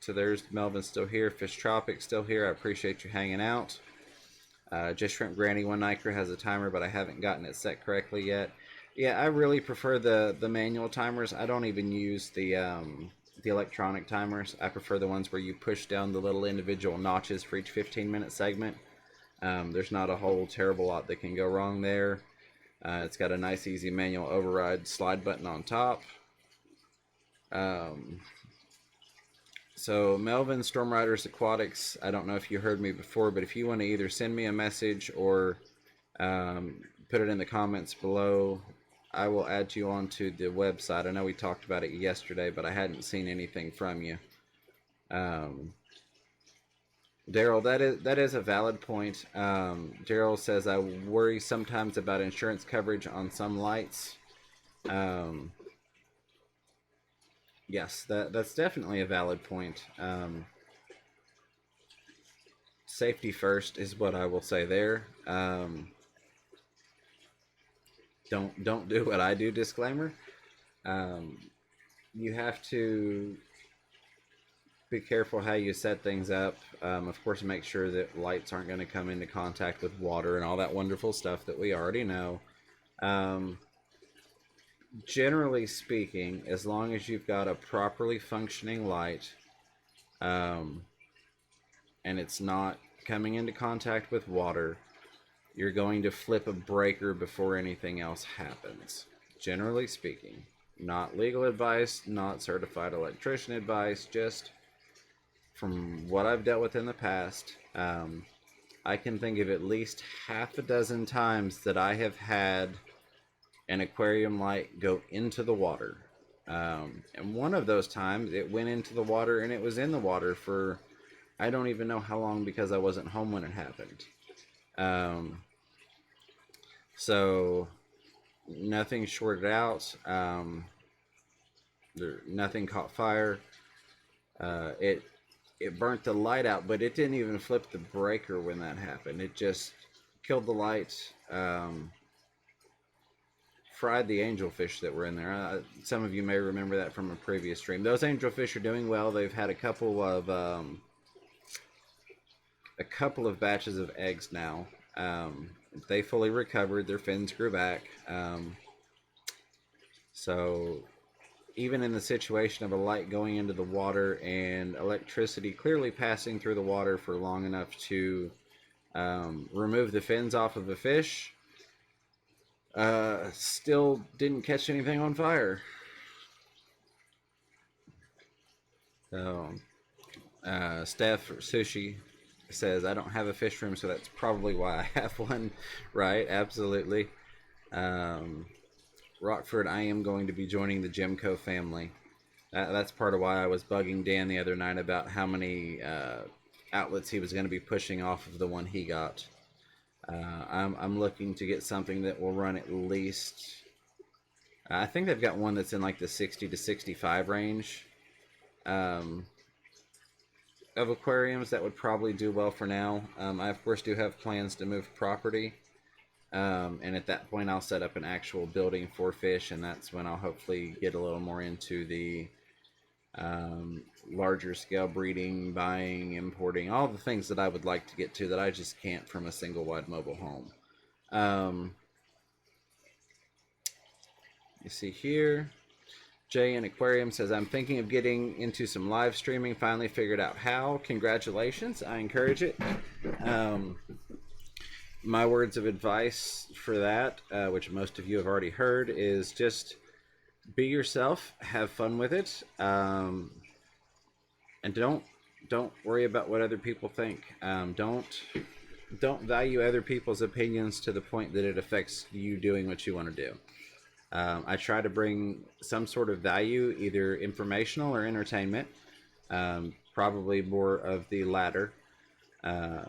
A: there's Melvin still here. Fish Tropic still here. I appreciate you hanging out. Just Shrimp Granny One Niker has a timer, but I haven't gotten it set correctly yet. Yeah, I really prefer the manual timers. I don't even use the electronic timers. I prefer the ones where you push down the little individual notches for each 15-minute segment. There's not a whole terrible lot that can go wrong there. It's got a nice easy manual override slide button on top. So Melvin Storm Riders Aquatics, I don't know if you heard me before, but if you want to either send me a message or put it in the comments below, I will add you onto the website. I know we talked about it yesterday, but I hadn't seen anything from you. Daryl, that is a valid point. Daryl says, I worry sometimes about insurance coverage on some lights. Yes, that's definitely a valid point. Safety first is what I will say there. Don't do what I do, disclaimer. You have to be careful how you set things up. Of course, make sure that lights aren't going to come into contact with water and all that wonderful stuff that we already know. Generally speaking, as long as you've got a properly functioning light, and it's not coming into contact with water, you're going to flip a breaker before anything else happens. Generally speaking, not legal advice, not certified electrician advice, just from what I've dealt with in the past. I can think of at least half a dozen times that I have had an aquarium light go into the water. And one of those times it went into the water and it was in the water for I don't even know how long because I wasn't home when it happened. So nothing shorted out. Nothing caught fire. It burnt the light out, but it didn't even flip the breaker when that happened. It just killed the light. Fried the angelfish that were in there. Some of you may remember that from a previous stream. Those angelfish are doing well. They've had a couple of batches of eggs now. They fully recovered. Their fins grew back. So even in the situation of a light going into the water and electricity clearly passing through the water for long enough to remove the fins off of a fish, still didn't catch anything on fire. So Steph Sushi says, I don't have a fish room, so that's probably why I have one. Right, absolutely. Rockford, I am going to be joining the Gemco family. That's part of why I was bugging Dan the other night about how many outlets he was going to be pushing off of the one he got. I'm looking to get something that will run at least. I think they've got one that's in like the 60 to 65 range um, of aquariums that would probably do well for now. I of course do have plans to move property, and at that point I'll set up an actual building for fish, and that's when I'll hopefully get a little more into the larger scale breeding, buying, importing, all the things that I would like to get to that I just can't from a single wide mobile home. You see here, Jay in Aquarium says, I'm thinking of getting into some live streaming, finally figured out how. Congratulations, I encourage it. My words of advice for that, which most of you have already heard, is just be yourself, have fun with it, and don't worry about what other people think. Don't value other people's opinions to the point that it affects you doing what you want to do. I try to bring some sort of value, either informational or entertainment. Probably more of the latter. And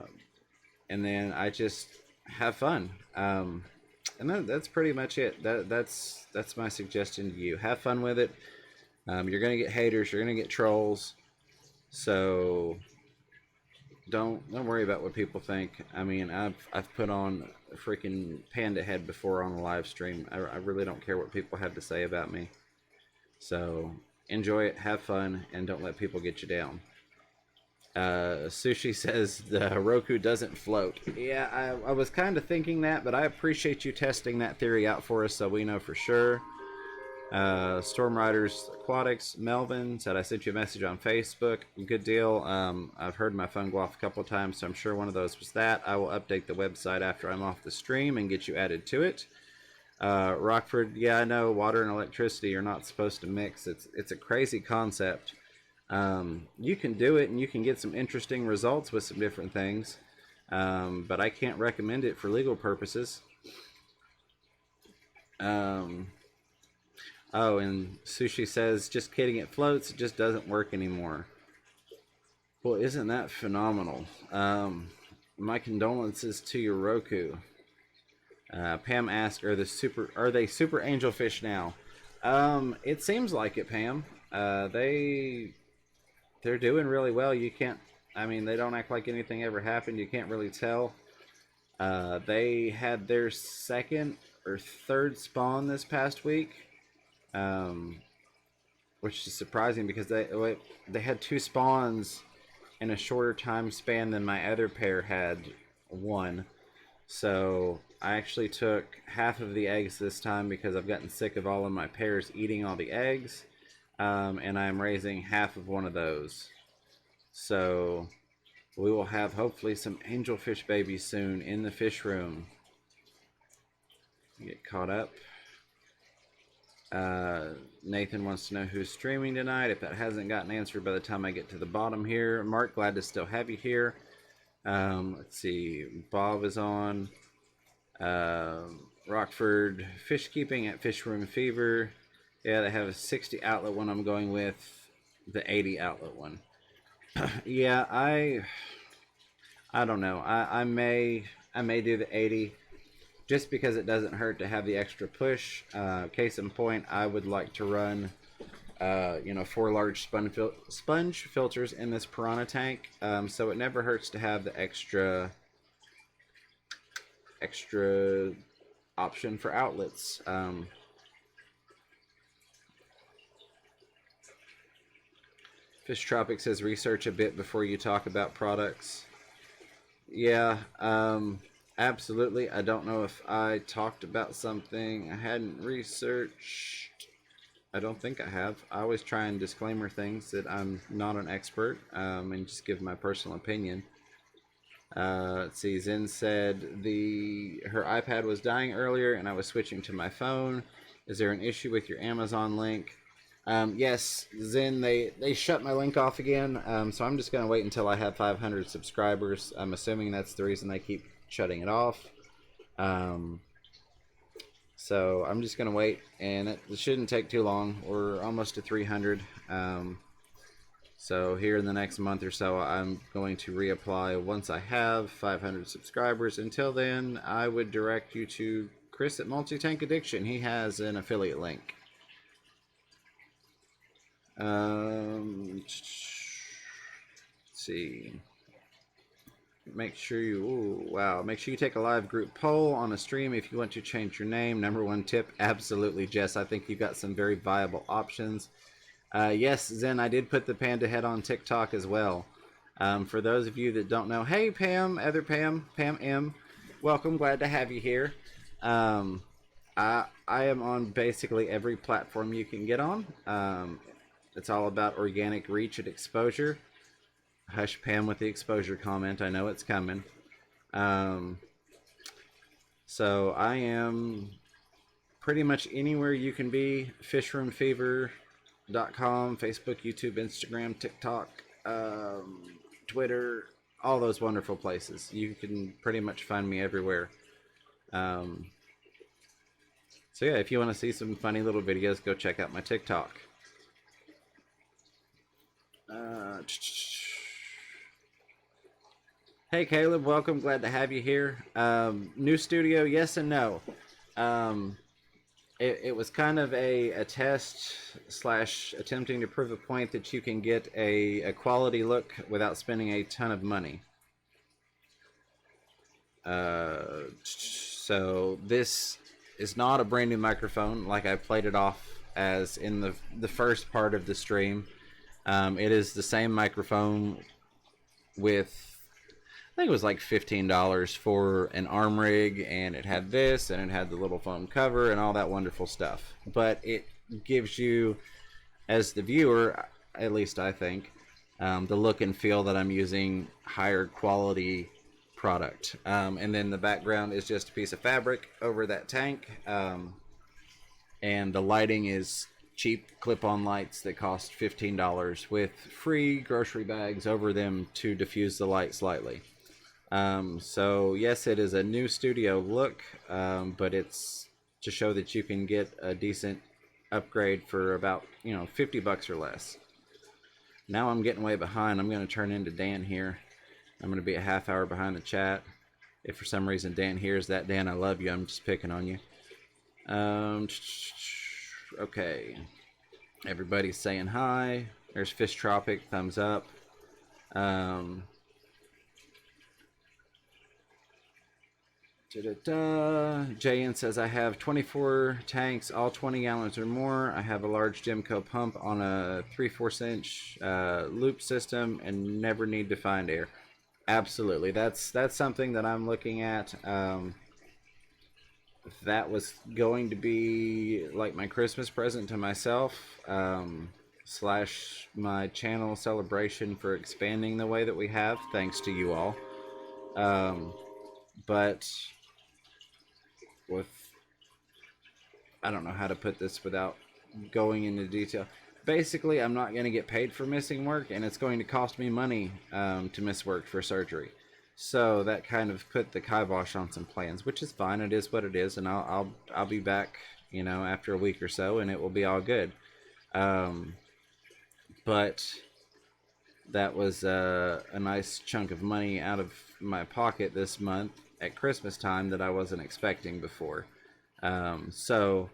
A: then I just have fun. And that's pretty much it. That's my suggestion to you. Have fun with it. You're gonna get haters. You're gonna get trolls. So don't worry about what people think. I mean, I've put on a freaking panda head before on a live stream. I really don't care what people have to say about me. So enjoy it, have fun, and don't let people get you down. Sushi says the Roku doesn't float. Yeah, I was kind of thinking that, but I appreciate you testing that theory out for us so we know for sure. Storm Riders Aquatics, Melvin said, I sent you a message on Facebook. Good deal. I've heard my phone go off a couple of times, so I'm sure one of those was that. I will update the website after I'm off the stream and get you added to it. Rockford, yeah, I know water and electricity are not supposed to mix. It's a crazy concept. You can do it and you can get some interesting results with some different things, but I can't recommend it for legal purposes. Oh, and Sushi says, just kidding, it floats, it just doesn't work anymore. Well, isn't that phenomenal? My condolences to your Roku. Pam asked, are they super angelfish now? It seems like it, Pam. They're doing really well. You can't, I mean, they don't act like anything ever happened. You can't really tell. They had their second or third spawn this past week. Which is surprising because they had two spawns in a shorter time span than my other pair had one. So I actually took half of the eggs this time because I've gotten sick of all of my pairs eating all the eggs, and I'm raising half of one of those. So we will have hopefully some angelfish babies soon in the fish room. Get caught up. Nathan wants to know who's streaming tonight. If that hasn't gotten answered by the time I get to the bottom here. Mark, glad to still have you here. Let's see. Bob is on. Rockford Fish Keeping at Fish Room Fever. Yeah, they have a 60 outlet one. I'm going with the 80 outlet one. Yeah, I don't know. I may do the 80. Just because it doesn't hurt to have the extra push. Case in point, I would like to run, 4 large sponge filters in this piranha tank. So it never hurts to have the extra option for outlets. Fish Tropic says research a bit before you talk about products. Yeah, absolutely. I don't know if I talked about something I hadn't researched. I don't think I have. I always try and disclaimer things that I'm not an expert, and just give my personal opinion. Let's see. Zen said her iPad was dying earlier, and I was switching to my phone. Is there an issue with your Amazon link? Yes, Zen, they shut my link off again, so I'm just going to wait until I have 500 subscribers. I'm assuming that's the reason they keep shutting it off. So I'm just going to wait, and it shouldn't take too long. We're almost to 300. So here in the next month or so, I'm going to reapply once I have 500 subscribers. Until then, I would direct you to Chris at Multi-Tank Addiction. He has an affiliate link. Let's see. Make sure you, make sure you take a live group poll on a stream if you want to change your name. Number one tip, absolutely, Jess. I think you've got some very viable options. Yes, Zen, I did put the panda head on TikTok as well. For those of you that don't know, hey Pam, other Pam, Pam M, welcome, glad to have you here. I am on basically every platform you can get on. It's all about organic reach and exposure. Hush Pam with the exposure comment. I know it's coming. So I am pretty much anywhere you can be. Fishroomfever.com, Facebook, YouTube, Instagram, TikTok, Twitter, all those wonderful places. You can pretty much find me everywhere. So yeah, if you want to see some funny little videos, go check out my TikTok. Hey Caleb, welcome. Glad to have you here. New studio, yes and no. It was kind of a test / attempting to prove a point that you can get a quality look without spending a ton of money. So this is not a brand new microphone like I played it off as in the first part of the stream. It is the same microphone with, I think it was like $15 for an arm rig, and it had this, and it had the little foam cover and all that wonderful stuff. But it gives you, as the viewer, at least I think, the look and feel that I'm using higher quality product. And then the background is just a piece of fabric over that tank, and the lighting is cheap clip-on lights that cost $15 with free grocery bags over them to diffuse the light slightly. So yes, it is a new studio look, but it's to show that you can get a decent upgrade for about, $50 or less. Now I'm getting way behind. I'm going to turn into Dan here. I'm going to be a half hour behind the chat. If for some reason Dan hears that, Dan, I love you. I'm just picking on you. Okay. Everybody's saying hi. There's Fish Tropic, thumbs up. Jayan says, I have 24 tanks, all 20 gallons or more. I have a large Gemco pump on a 3/4 inch loop system and never need to find air. Absolutely. That's something that I'm looking at. If that was going to be like my Christmas present to myself, / my channel celebration for expanding the way that we have, thanks to you all. But with, I don't know how to put this without going into detail. Basically, I'm not going to get paid for missing work, and it's going to cost me money to miss work for surgery. So that kind of put the kibosh on some plans, which is fine. It is what it is, and I'll be back, after a week or so, and it will be all good. But that was a nice chunk of money out of my pocket this month at Christmas time that I wasn't expecting before. So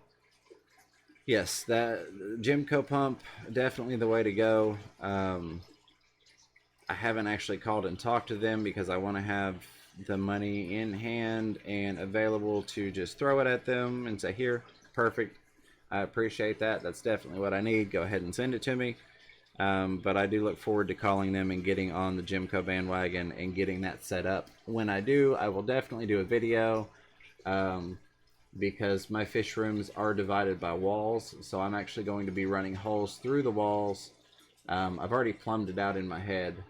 A: yes, that Gemco pump, definitely the way to go. I haven't actually called and talked to them because I want to have the money in hand and available to just throw it at them and say, here, perfect. I appreciate that. That's definitely what I need. Go ahead and send it to me. But I do look forward to calling them and getting on the Gemco bandwagon and getting that set up. When I do, I will definitely do a video because my fish rooms are divided by walls. So I'm actually going to be running holes through the walls. I've already plumbed it out in my head.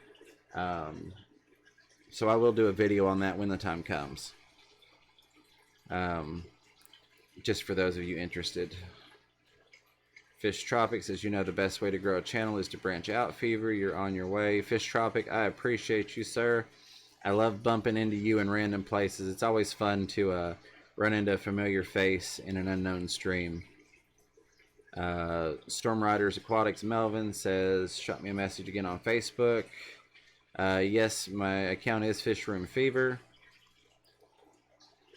A: So I will do a video on that when the time comes. Just for those of you interested. Fish Tropic says, the best way to grow a channel is to branch out. Fever, you're on your way. Fish Tropic, I appreciate you, sir. I love bumping into you in random places. It's always fun to run into a familiar face in an unknown stream. Storm Riders Aquatics Melvin says, shot me a message again on Facebook. Yes, my account is Fish Room Fever.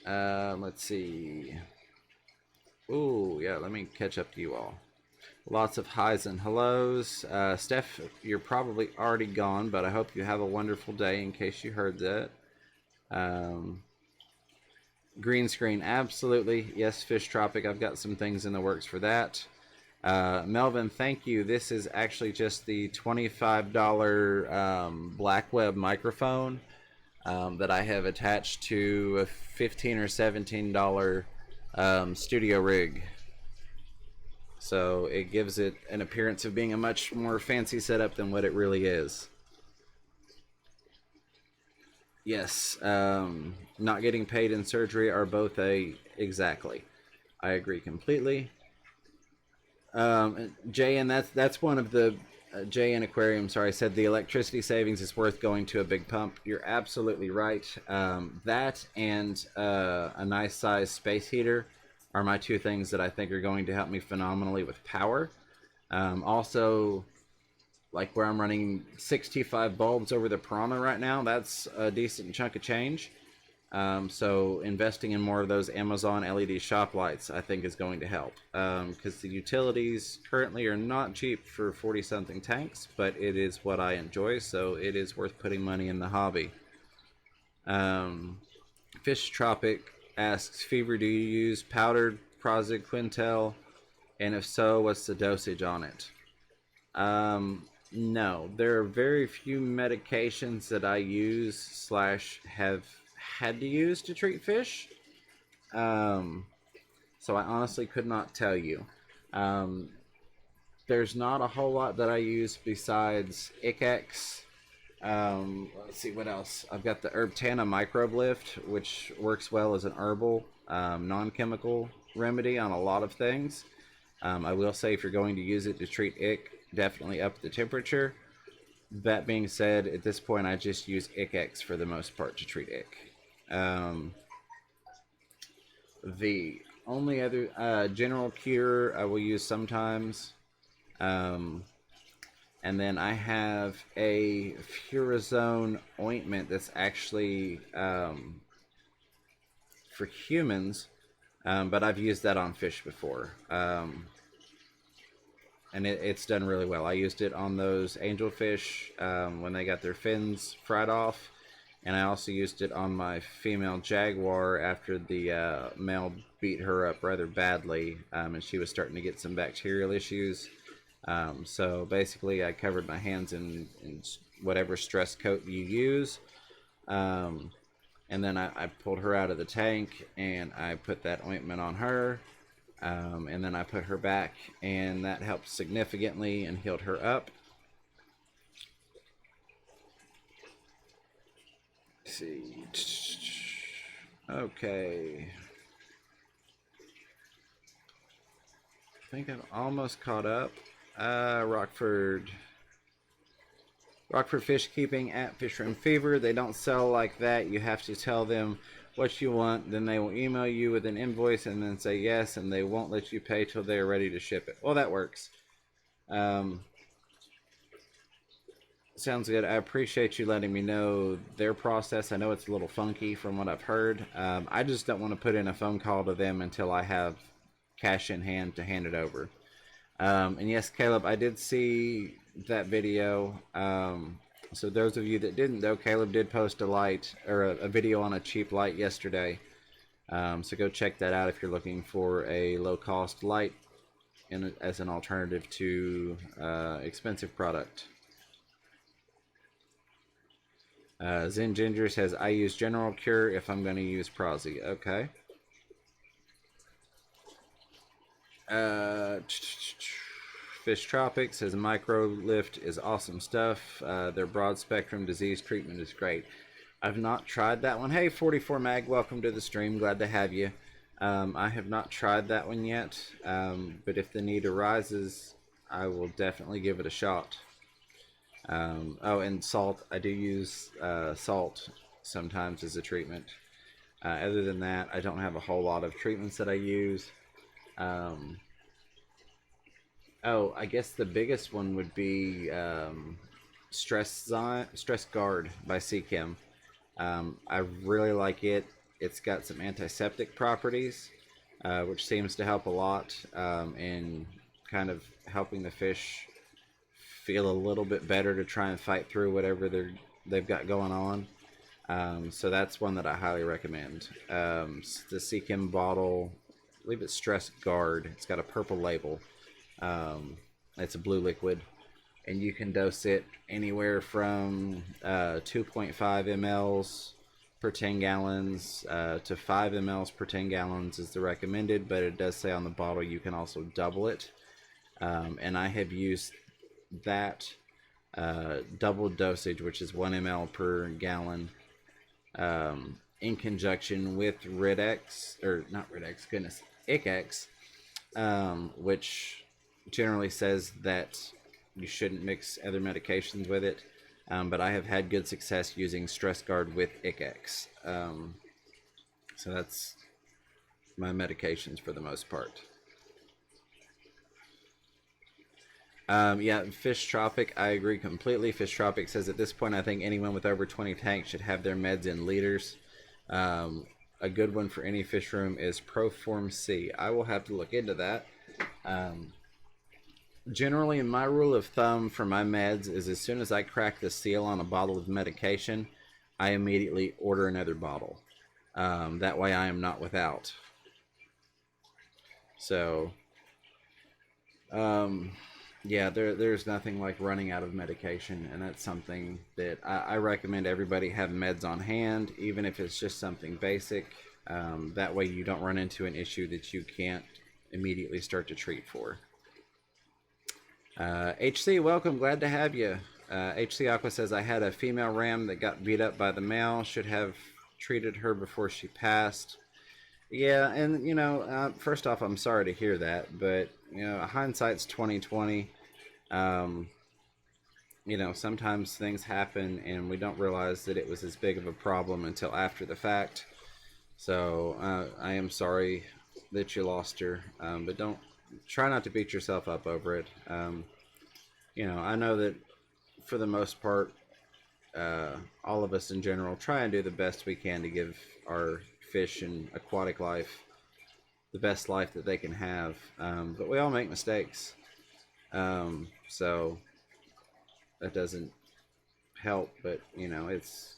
A: Let's see. Ooh, yeah, let me catch up to you all. Lots of highs and hellos. Steph, you're probably already gone, but I hope you have a wonderful day in case you heard that. Green screen, absolutely. Yes, Fish Tropic, I've got some things in the works for that. Melvin, thank you. This is actually just the $25 Black Web microphone that I have attached to a $15 or $17 studio rig. So it gives it an appearance of being a much more fancy setup than what it really is. Yes, not getting paid in surgery are both exactly. I agree completely. Jay, and that's one of the Jay and Aquarium. Sorry, said the electricity savings is worth going to a big pump. You're absolutely right. That and a nice size space heater are my two things that I think are going to help me phenomenally with power. Also, like where I'm running 65 bulbs over the Piranha right now, that's a decent chunk of change. So investing in more of those Amazon LED shop lights, I think, is going to help. Because the utilities currently are not cheap for 40-something tanks, but it is what I enjoy, so it is worth putting money in the hobby. Fish Tropic asks, Fever, do you use powdered Prozac Quintel? And if so, what's the dosage on it? No, there are very few medications that I use / have had to use to treat fish. So I honestly could not tell you. Um, there's not a whole lot that I use besides Icex. Let's see what else. I've got the Herbtana Microbe Lift, which works well as an herbal, non-chemical remedy on a lot of things. I will say if you're going to use it to treat ick, definitely up the temperature. That being said, at this point I just use Icex for the most part to treat ick. The only other general cure I will use sometimes. And then I have a Furazone ointment that's actually for humans, but I've used that on fish before. And it's done really well. I used it on those angelfish when they got their fins fried off. And I also used it on my female jaguar after the male beat her up rather badly, and she was starting to get some bacterial issues. So basically, I covered my hands in whatever stress coat you use. And then I pulled her out of the tank, and I put that ointment on her. And then I put her back, and that helped significantly and healed her up. Let's see. Okay. I think I've almost caught up. Rockford Fish Keeping at Fish Room Fever. They don't sell like that. You have to tell them what you want, then they will email you with an invoice and then say yes, and they won't let you pay till they're ready to ship it. Well, that works. Sounds good. I appreciate you letting me know their process. I know it's a little funky from what I've heard. I just don't want to put in a phone call to them until I have cash in hand to hand it over. And yes, Caleb, I did see that video. So those of you that didn't know, Caleb did post a light or a video on a cheap light yesterday. So go check that out if you're looking for a low-cost light as an alternative to expensive product. Zen Ginger says, I use General Cure if I'm going to use Prozi. Okay. Fish Tropic says, Micro Lift is awesome stuff. Their broad spectrum disease treatment is great. I've not tried that one. Hey, 44 Mag, welcome to the stream. Glad to have you. I have not tried that one yet, but if the need arises, I will definitely give it a shot. Oh, and salt. I do use salt sometimes as a treatment. Other than that, I don't have a whole lot of treatments that I use. Oh, I guess the biggest one would be Stress Guard by Seachem. I really like it. It's got some antiseptic properties, which seems to help a lot in kind of helping the fish feel a little bit better to try and fight through whatever they've got going on. So that's one that I highly recommend. The Seachem bottle, I believe it's Stress Guard. It's got a purple label. It's a blue liquid, and you can dose it anywhere from 2.5 mLs per 10 gallons to 5 mLs per 10 gallons is the recommended, but it does say on the bottle you can also double it. And I have used that double dosage, which is 1 ml per gallon, in conjunction with Rid-X, or not Rid-X, goodness, IC-X, which generally says that you shouldn't mix other medications with it. But I have had good success using Stress Guard with IC-X. So that's my medications for the most part. Yeah, Fish Tropic, I agree completely. Fish Tropic says at this point, I think anyone with over 20 tanks should have their meds in liters. A good one for any fish room is Proform C. I will have to look into that. Generally, my rule of thumb for my meds is as soon as I crack the seal on a bottle of medication, I immediately order another bottle. That way I am not without. So, yeah, there's nothing like running out of medication, and that's something that I recommend everybody have meds on hand, even if it's just something basic. That way you don't run into an issue that you can't immediately start to treat for. HC, welcome, glad to have you. HC Aqua says, I had a female ram that got beat up by the male, should have treated her before she passed. Yeah, and you know, first off, I'm sorry to hear that, but you know, hindsight's 2020. You know, sometimes things happen and we don't realize that it was as big of a problem until after the fact. So I am sorry that you lost her, but don't try not to beat yourself up over it. You know, I know that for the most part, all of us in general try and do the best we can to give our fish and aquatic life the best life that they can have, but we all make mistakes, so that doesn't help, but you know, it's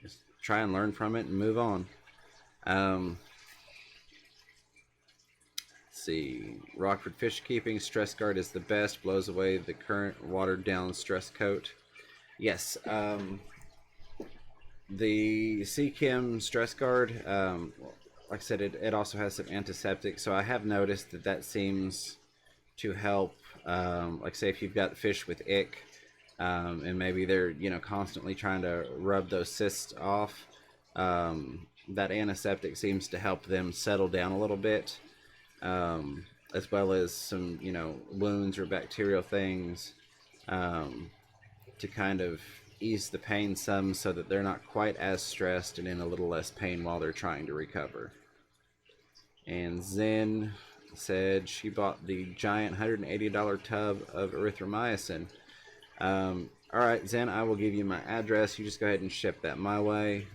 A: just try and learn from it and move on. Let's see, Rockford Fish Keeping Stress Guard is the best, blows away the current watered down stress coat. Yes, the Seachem Stress Guard, like I said, it also has some antiseptic, so I have noticed that seems to help. Like say if you've got fish with ick, and maybe they're, you know, constantly trying to rub those cysts off, that antiseptic seems to help them settle down a little bit, as well as some, you know, wounds or bacterial things, to kind of ease the pain some so that they're not quite as stressed and in a little less pain while they're trying to recover. And Zen said she bought the giant $180 tub of erythromycin. Alright, Zen, I will give you my address. You just go ahead and ship that my way.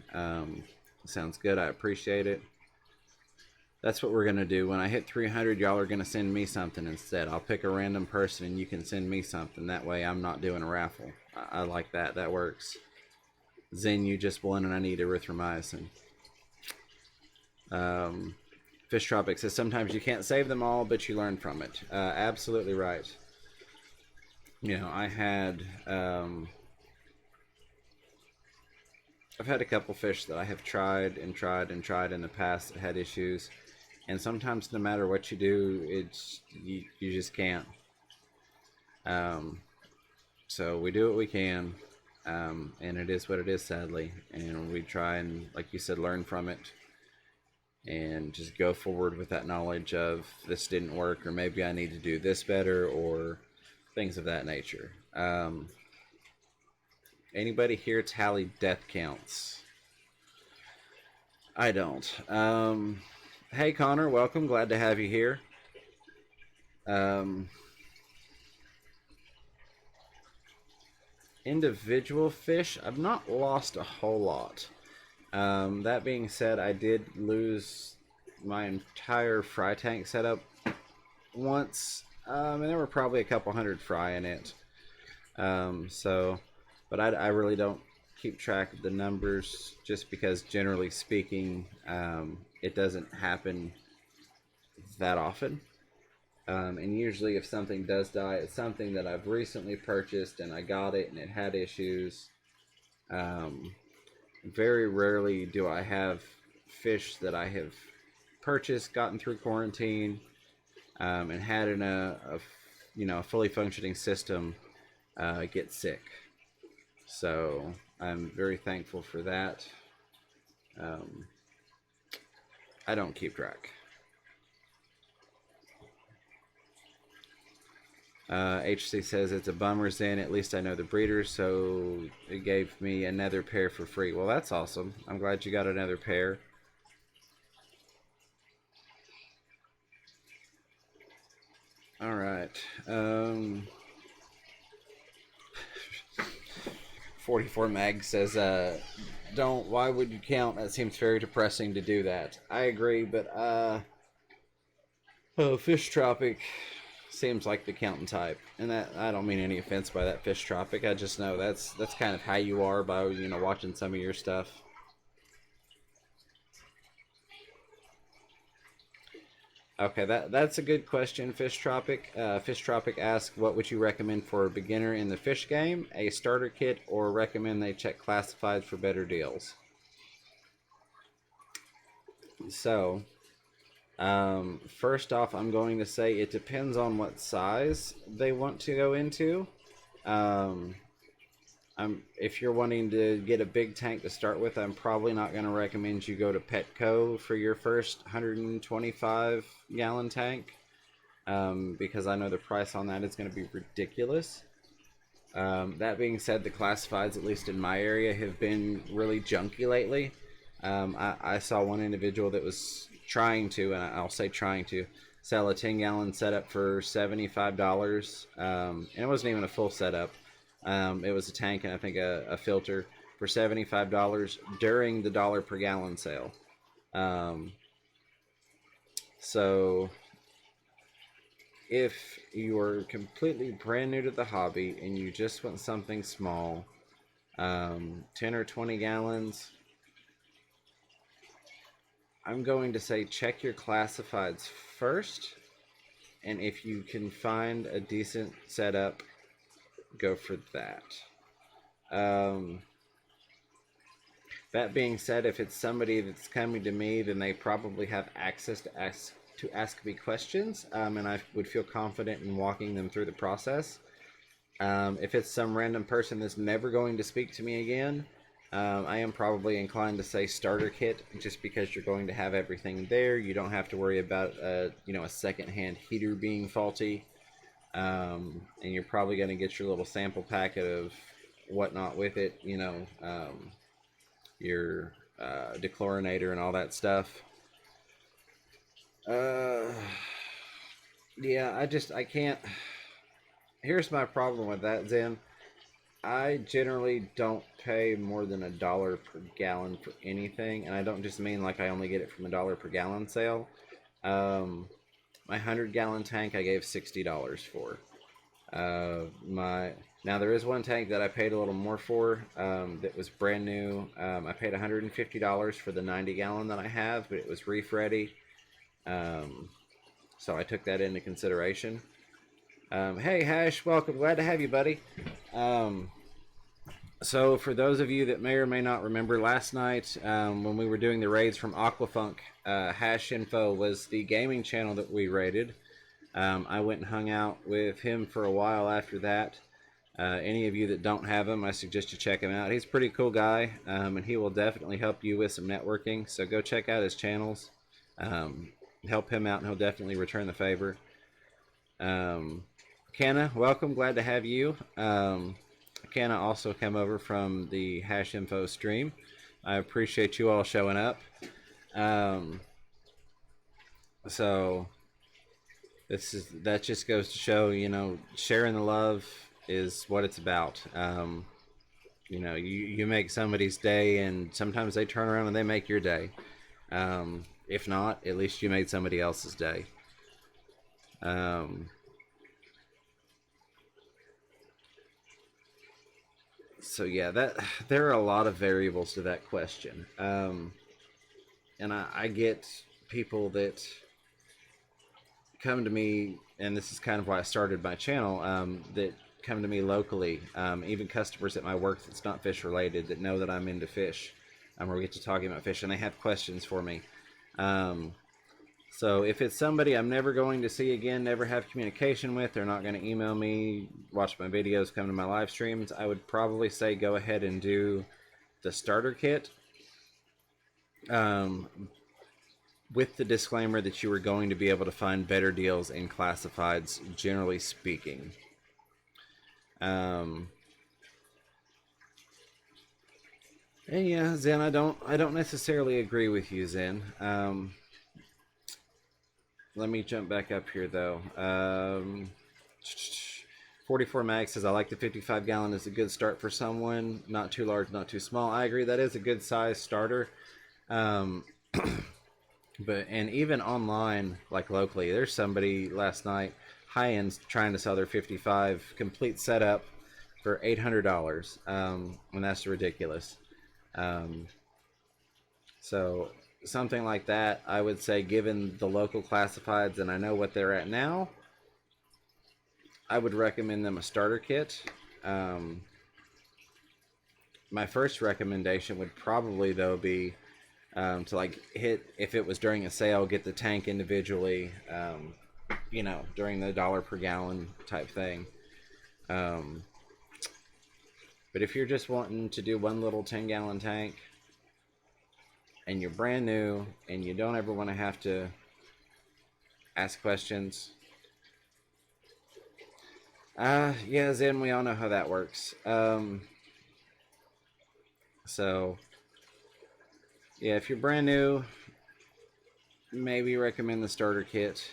A: Sounds good. I appreciate it. That's what we're going to do. When I hit 300, y'all are going to send me something instead. I'll pick a random person and you can send me something. That way I'm not doing a raffle. I like that. That works. Zen, you just won and I need erythromycin. Fish Tropic says sometimes you can't save them all, but you learn from it. Absolutely right. You know, I've had a couple fish that I have tried and tried and tried in the past that had issues, and sometimes no matter what you do, it's you just can't. So we do what we can, and it is what it is, sadly, and we try and, like you said, learn from it and just go forward with that knowledge of this didn't work, or maybe I need to do this better, or things of that nature. Anybody here tally death counts? I don't. Hey Connor, welcome. Glad to have you here. individual fish, I've not lost a whole lot. That being said, I did lose my entire fry tank setup once, and there were probably a couple hundred fry in it. But I really don't keep track of the numbers just because, generally speaking, it doesn't happen that often. And usually if something does die, it's something that I've recently purchased and I got it and it had issues. Very rarely do I have fish that I have purchased, gotten through quarantine, and had in a fully functioning system get sick. So I'm very thankful for that. I don't keep track. HC says it's a bummer, Zen. At least I know the breeders, so it gave me another pair for free. Well, that's awesome. I'm glad you got another pair. All right. 44 Mag says, don't, why would you count? That seems very depressing to do that. I agree, but Fish Tropic seems like the counting type, and that, I don't mean any offense by that, Fish Tropic. I just know that's kind of how you are by watching some of your stuff. Okay, that's a good question, Fish Tropic. Fish Tropic asks, what would you recommend for a beginner in the fish game? A starter kit, or recommend they check classifieds for better deals? So, first off, I'm going to say it depends on what size they want to go into. If you're wanting to get a big tank to start with, I'm probably not going to recommend you go to Petco for your first 125 gallon tank, because I know the price on that is going to be ridiculous. That being said, the classifieds, at least in my area, have been really junky lately. I saw one individual that was trying to, and I'll say trying to, sell a 10-gallon setup for $75. And it wasn't even a full setup. It was a tank and I think a filter for $75 during the dollar per gallon sale. So if you're completely brand new to the hobby and you just want something small, 10 or 20 gallons, I'm going to say check your classifieds first, and if you can find a decent setup, go for that. That being said, if it's somebody that's coming to me, then they probably have access to ask me questions, and I would feel confident in walking them through the process. If it's some random person that's never going to speak to me again, I am probably inclined to say starter kit, just because you're going to have everything there. You don't have to worry about a secondhand heater being faulty, and you're probably going to get your little sample packet of whatnot with it. Your dechlorinator and all that stuff. Yeah, I can't. Here's my problem with that, Zen. I generally don't pay more than $1 per gallon for anything, and I don't just mean like I only get it from $1 per gallon sale. My 100-gallon tank I gave $60 for. Now there is one tank that I paid a little more for, that was brand new. I paid $150 for the 90-gallon that I have, but it was reef ready. So I took that into consideration. Hey Hash, welcome, glad to have you, buddy. So for those of you that may or may not remember, last night when we were doing the raids from Aquafunk, Hash Info was the gaming channel that we raided. I went and hung out with him for a while after that. Any of you that don't have him, I suggest you check him out. He's a pretty cool guy, and he will definitely help you with some networking. So go check out his channels. Help him out, and he'll definitely return the favor. Kenna, welcome. Glad to have you. Kenna also come over from the Hash Info stream. I appreciate you all showing up. So that just goes to show, sharing the love is what it's about. You make somebody's day, and sometimes they turn around and they make your day. If not, at least you made somebody else's day. Um, so yeah, that there are a lot of variables to that question. And I get people that come to me, and this is kind of why I started my channel, that come to me locally, even customers at my work that's not fish related that know that I'm into fish, where we get to talking about fish, and they have questions for me. So if it's somebody I'm never going to see again, never have communication with, they're not going to email me, watch my videos, come to my live streams, I would probably say go ahead and do the starter kit. With the disclaimer that you are going to be able to find better deals in classifieds, generally speaking. And yeah, Zen, I don't necessarily agree with you, Zen. Let me jump back up here though. 44 Mag says, I like the 55 gallon is a good start for someone. Not too large, not too small. I agree, that is a good size starter. But and even online, like locally, there's somebody last night, high end, trying to sell their 55 complete setup for $800, and that's ridiculous. So something like that, I would say, given the local classifieds, and I know what they're at now, I would recommend them a starter kit. My first recommendation would probably though be to like hit, if it was during a sale, get the tank individually, during the dollar per gallon type thing. But if you're just wanting to do one little 10-gallon tank and you're brand new and you don't ever want to have to ask questions, yeah, Zen, we all know how that works. So yeah, if you're brand new, maybe recommend the starter kit.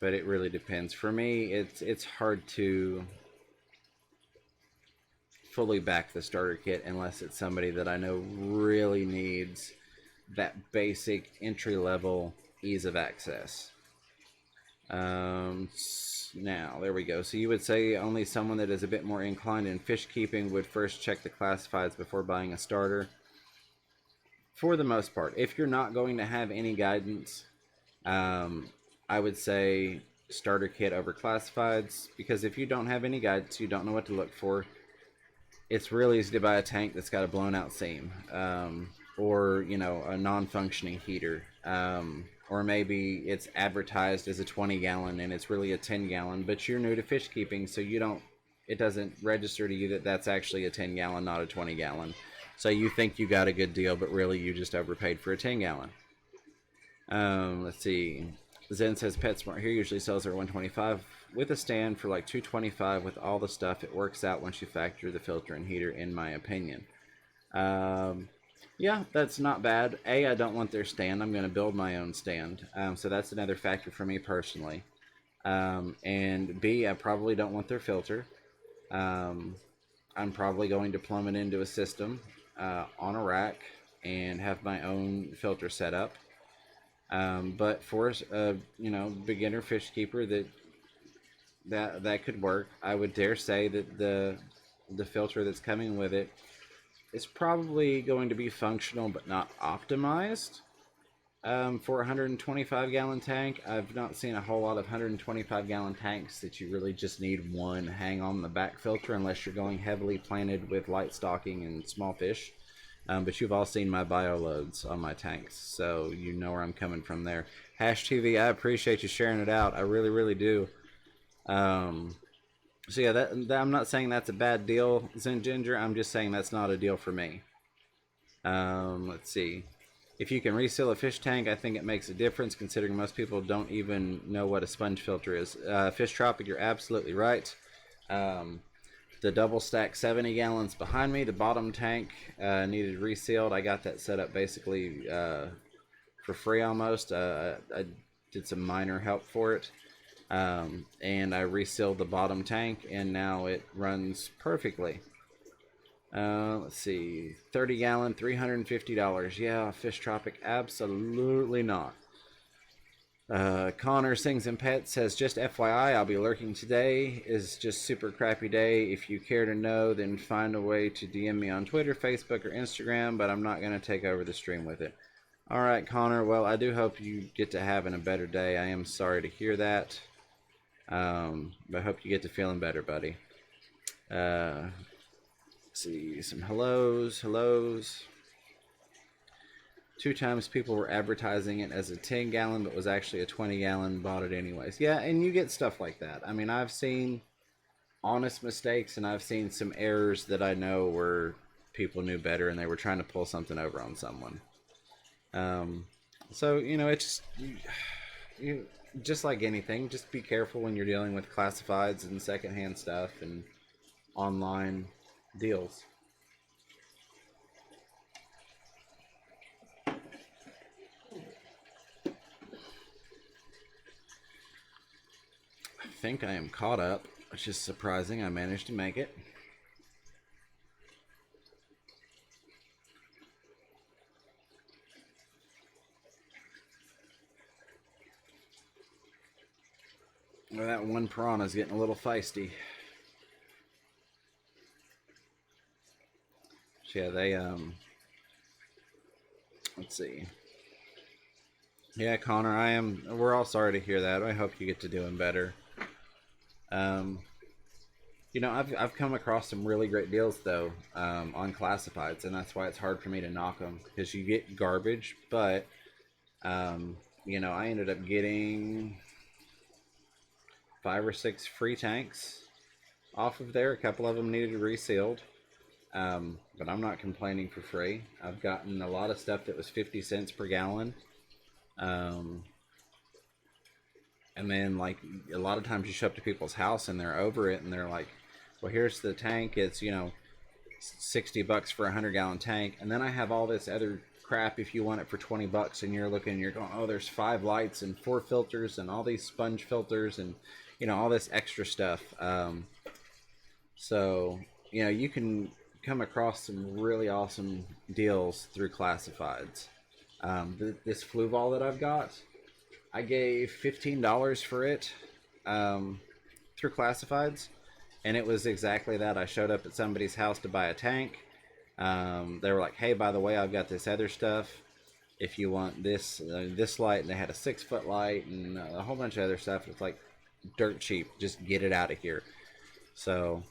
A: But it really depends. For me, it's hard to fully back the starter kit unless it's somebody that I know really needs that basic entry level ease of access. Now there we go. So you would say only someone that is a bit more inclined in fish keeping would first check the classifieds before buying a starter. For the most part, if you're not going to have any guidance, I would say starter kit over classifieds, because if you don't have any guidance, you don't know what to look for, it's real easy to buy a tank that's got a blown out seam, or a non-functioning heater, or maybe it's advertised as a 20-gallon and it's really a 10-gallon, but you're new to fish keeping, so it doesn't register to you that that's actually a 10-gallon, not a 20-gallon. So you think you got a good deal, but really you just overpaid for a 10-gallon. Let's see. Zen says PetSmart here usually sells their 125 with a stand for like 225 with all the stuff. It works out once you factor the filter and heater, in my opinion. Yeah, that's not bad. I don't want their stand. I'm going to build my own stand. So that's another factor for me personally. And B, I probably don't want their filter. I'm probably going to plumb it into a system on a rack and have my own filter set up. But for a beginner fish keeper, that could work. I would dare say that the filter that's coming with it is probably going to be functional but not optimized for a 125-gallon tank. I've not seen a whole lot of 125-gallon tanks that you really just need one hang on the back filter, unless you're going heavily planted with light stocking and small fish. But you've all seen my bio loads on my tanks, so you know where I'm coming from there. Hash TV, I appreciate you sharing it out. I really, really do. So yeah, that I'm not saying that's a bad deal, Zen Ginger. I'm just saying that's not a deal for me. Let's see. If you can reseal a fish tank, I think it makes a difference, considering most people don't even know what a sponge filter is. Fish Tropic, you're absolutely right. The double stack 70 gallons behind me, the bottom tank needed resealed. I got that set up basically for free almost. I did some minor help for it. And I resealed the bottom tank, and now it runs perfectly. Let's see, 30 gallon, $350. Yeah, Fish Tropic, absolutely not. Connor Sings and Pets says, just FYI, I'll be lurking today. Is just super crappy day. If you care to know, then find a way to DM me on Twitter, Facebook, or Instagram, but I'm not going to take over the stream with it. All right, Connor. Well, I do hope you get to having a better day. I am sorry to hear that. But I hope you get to feeling better, buddy. Let's see, some hellos. 2 times people were advertising it as a 10 gallon, but was actually a 20 gallon, bought it anyways. Yeah, and you get stuff like that. I mean, I've seen honest mistakes, and I've seen some errors that I know where people knew better and they were trying to pull something over on someone. So, it's you just like anything, just be careful when you're dealing with classifieds and secondhand stuff and online deals. I think I am caught up, which is surprising. I managed to make it. Well, that one piranha's getting a little feisty. So yeah, they let's see. Yeah, Connor, we're all sorry to hear that. I hope you get to doing better. I've come across some really great deals though, on classifieds, and that's why it's hard for me to knock them, because you get garbage, but I ended up getting 5 or 6 free tanks off of there. A couple of them needed resealed, but I'm not complaining for free. I've gotten a lot of stuff that was 50 cents per gallon. And then, like, a lot of times you show up to people's house and they're over it, and they're like, well, here's the tank. It's, $60 for a 100-gallon tank. And then I have all this other crap if you want it for $20, and you're looking, you're going, oh, there's 5 lights and 4 filters and all these sponge filters and, all this extra stuff. So, you can come across some really awesome deals through classifieds. This Fluval that I've got, I gave $15 for it through classifieds, and it was exactly that. I showed up at somebody's house to buy a tank. They were like, hey, by the way, I've got this other stuff. If you want this light, and they had a 6-foot light and a whole bunch of other stuff. It's like dirt cheap. Just get it out of here. So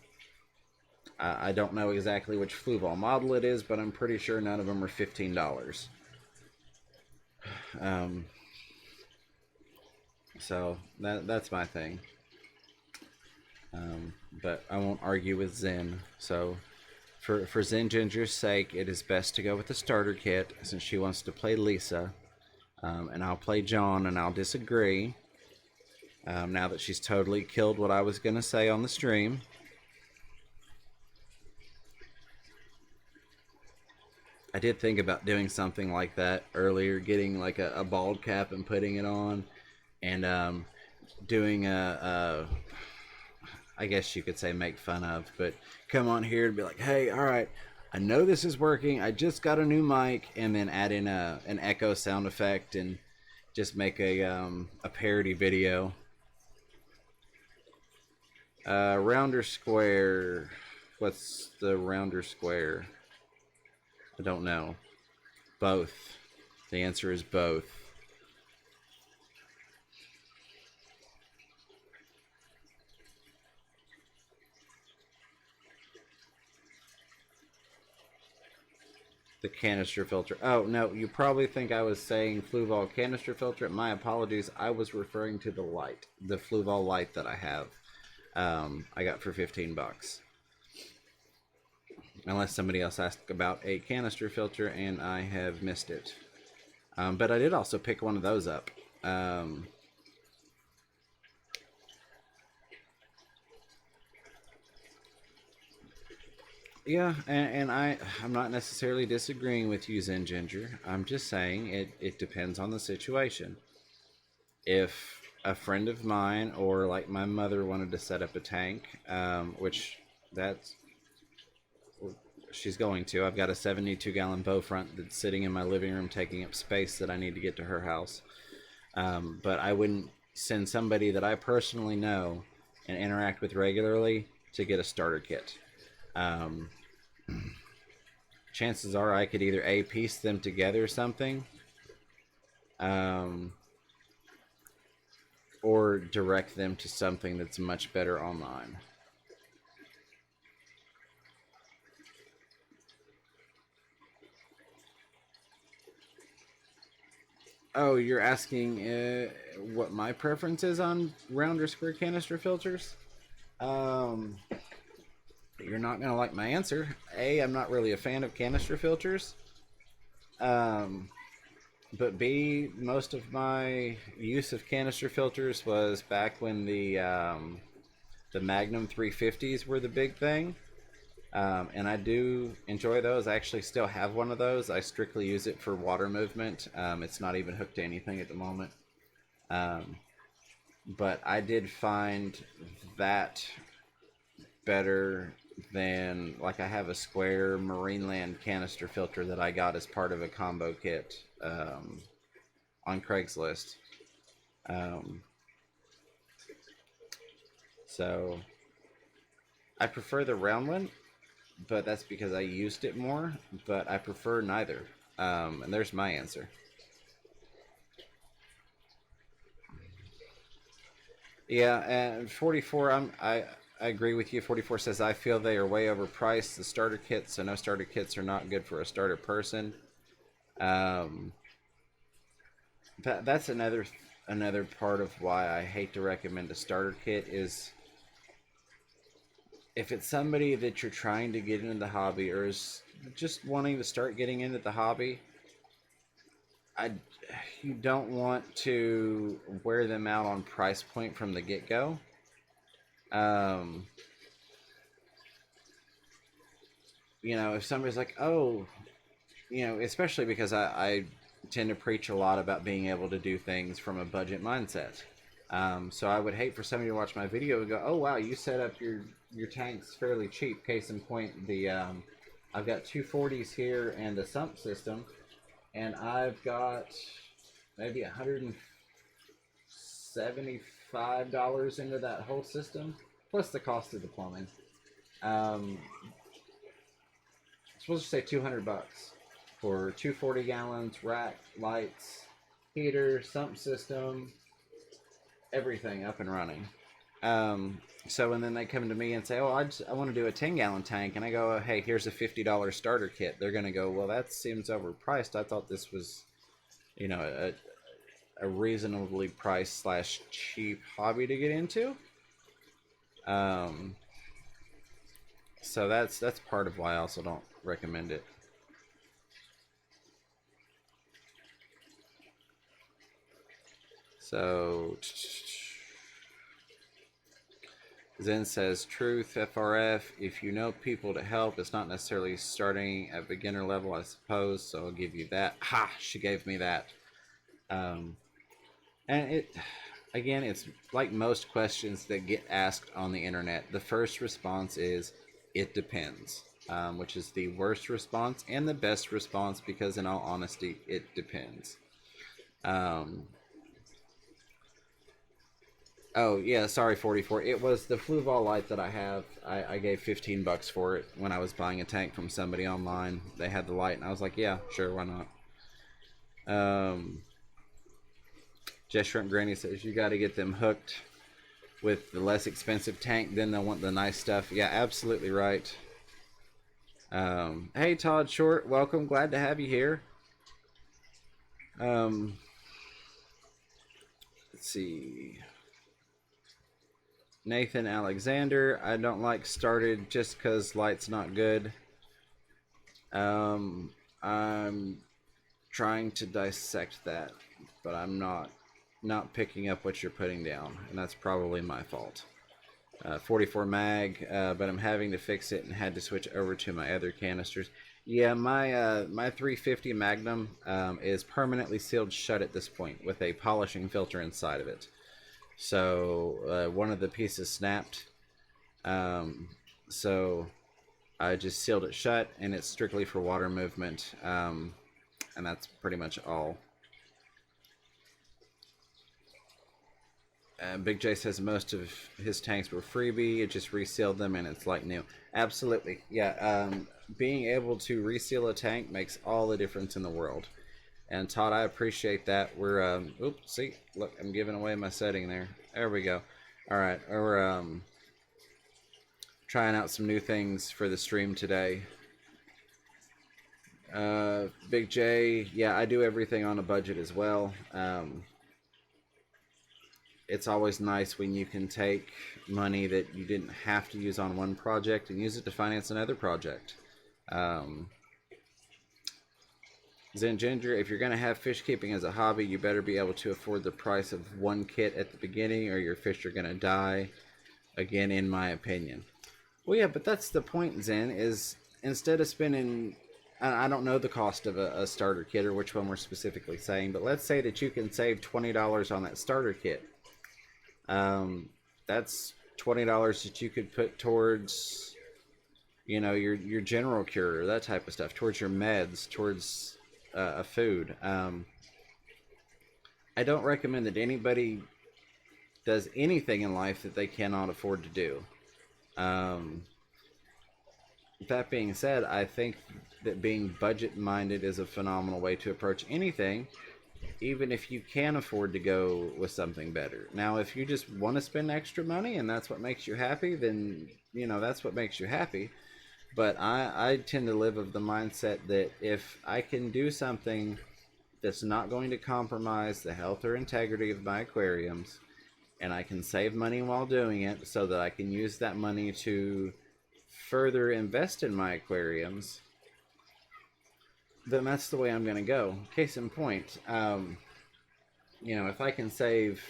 A: I don't know exactly which Fluval model it is, but I'm pretty sure none of them are $15. So that's my thing. But I won't argue with Zen. So for Zen Ginger's sake, it is best to go with the starter kit, since she wants to play Lisa. And I'll play John, and I'll disagree. Now that she's totally killed what I was going to say on the stream. I did think about doing something like that earlier, getting like a bald cap and putting it on, and doing I guess you could say make fun of, but come on here and be like, hey, all right, I know this is working. I just got a new mic, and then add in an echo sound effect and just make a parody video. Rounder square. What's the rounder square? I don't know. Both. The answer is both. The canister filter. Oh, no, you probably think I was saying Fluval canister filter. My apologies. I was referring to the light. The Fluval light that I have. I got for $15. Unless somebody else asked about a canister filter and I have missed it. But I did also pick one of those up. Yeah, and I'm not necessarily disagreeing with you, Zen Ginger. I'm just saying it depends on the situation. If a friend of mine or like my mother wanted to set up a tank, which that's she's going to. I've got a 72-gallon bow front that's sitting in my living room taking up space that I need to get to her house. But I wouldn't send somebody that I personally know and interact with regularly to get a starter kit. Chances are I could either A, piece them together or something, or direct them to something that's much better online. Oh, you're asking what my preference is on round or square canister filters? Um, you're not going to like my answer. A, I'm not really a fan of canister filters. But B, most of my use of canister filters was back when the Magnum 350s were the big thing. And I do enjoy those. I actually still have one of those. I strictly use it for water movement. It's not even hooked to anything at the moment. But I did find that better than, like, I have a square Marineland canister filter that I got as part of a combo kit on Craigslist. So I prefer the round one, but that's because I used it more, but I prefer neither. And there's my answer. Yeah, and 44, I agree with you. 44 says, I feel they are way overpriced. The starter kits, so no starter kits are not good for a starter person. That's another part of why I hate to recommend a starter kit is if it's somebody that you're trying to get into the hobby or is just wanting to start getting into the hobby, you don't want to wear them out on price point from the get-go. If somebody's like, oh, especially because I tend to preach a lot about being able to do things from a budget mindset. So I would hate for somebody to watch my video and go, oh, wow, you set up your tanks fairly cheap. Case in point, I've got 240s here and a sump system, and I've got maybe $175 into that whole system, plus the cost of the plumbing. Supposed to say $200 for 240 gallons, rack, lights, heater, sump system, everything up and running. So and then they come to me and say, oh, I want to do a 10-gallon tank, and I go, hey, here's a $50 starter kit. They're going to go, well, that seems overpriced. I thought this was, a reasonably priced / cheap hobby to get into. So that's part of why I also don't recommend it. So Zen says, truth, FRF, if you know people to help, it's not necessarily starting at beginner level, I suppose, so I'll give you that. Ha! She gave me that. And it's like most questions that get asked on the internet. The first response is, it depends, which is the worst response and the best response because, in all honesty, it depends. Oh, yeah, sorry, 44. It was the Fluval light that I have. I gave $15 for it when I was buying a tank from somebody online. They had the light, and I was like, yeah, sure, why not? Jess Shrimp Granny says, you got to get them hooked with the less expensive tank, then they'll want the nice stuff. Yeah, absolutely right. Hey, Todd Short, welcome. Glad to have you here. Let's see. Nathan Alexander, I don't like started just because light's not good. I'm trying to dissect that, but I'm not picking up what you're putting down, and that's probably my fault. 44 mag, but I'm having to fix it and had to switch over to my other canisters. Yeah, my 350 Magnum is permanently sealed shut at this point with a polishing filter inside of it. So one of the pieces snapped. Um, so I just sealed it shut, and it's strictly for water movement. And that's pretty much all. Big J says most of his tanks were freebie. It just resealed them, and it's like new. Absolutely, yeah. Being able to reseal a tank makes all the difference in the world. And Todd, I appreciate that. We're oops, see, look, I'm giving away my setting there. There we go. All right, we're trying out some new things for the stream today. Big J, yeah, I do everything on a budget as well. It's always nice when you can take money that you didn't have to use on one project and use it to finance another project. Zen Ginger, if you're going to have fish keeping as a hobby, you better be able to afford the price of one kit at the beginning, or your fish are going to die. Again, in my opinion. Well, yeah, but that's the point, Zen, is instead of spending... I don't know the cost of a starter kit or which one we're specifically saying, but let's say that you can save $20 on that starter kit. That's $20 that you could put towards, you know, your general cure, that type of stuff, towards your meds, towards a food. I don't recommend that anybody does anything in life that they cannot afford to do. That being said, I think that being budget minded is a phenomenal way to approach anything, even if you can afford to go with something better. Now, if you just want to spend extra money and that's what makes you happy, then, you know, that's what makes you happy. But I tend to live of the mindset that if I can do something that's not going to compromise the health or integrity of my aquariums, and I can save money while doing it so that I can use that money to further invest in my aquariums, then that's the way I'm going to go. Case in point, you know, if I can save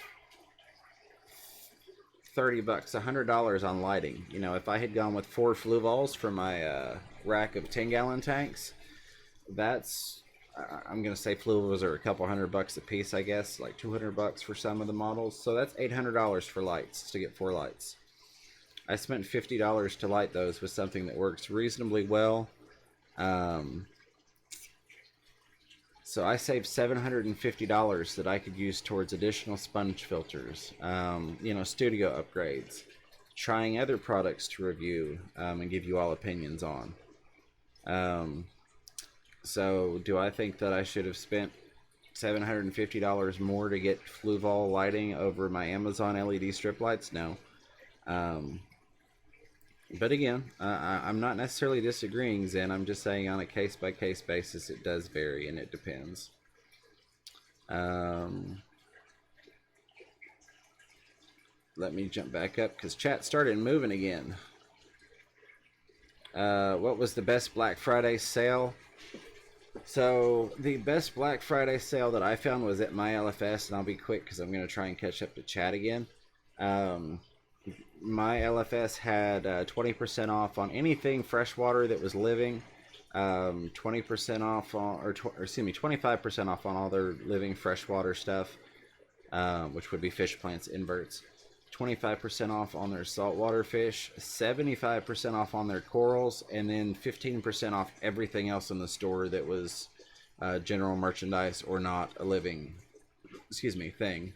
A: $30, $100 on lighting, you know, if I had gone with 4 Fluvols for my rack of 10-gallon tanks, that's, I'm going to say Fluvols are a couple $100 a piece, I guess, like $200 for some of the models. So that's $800 for lights, to get 4 lights. I spent $50 to light those with something that works reasonably well. So I saved $750 that I could use towards additional sponge filters, you know, studio upgrades, trying other products to review and give you all opinions on. So do I think that I should have spent $750 more to get Fluval lighting over my Amazon LED strip lights? No. But again, I'm not necessarily disagreeing, Zen. I'm just saying on a case-by-case basis, it does vary and it depends. Let me jump back up because chat started moving again. What was the best Black Friday sale? So the best Black Friday sale that I found was at my LFS, and I'll be quick because I'm going to try and catch up to chat again. My LFS had 20% off on anything freshwater that was living, 20% off on, or excuse me, 25% off on all their living freshwater stuff, which would be fish plants, inverts, 25% off on their saltwater fish, 75% off on their corals, and then 15% off everything else in the store that was general merchandise or not a living, excuse me, thing.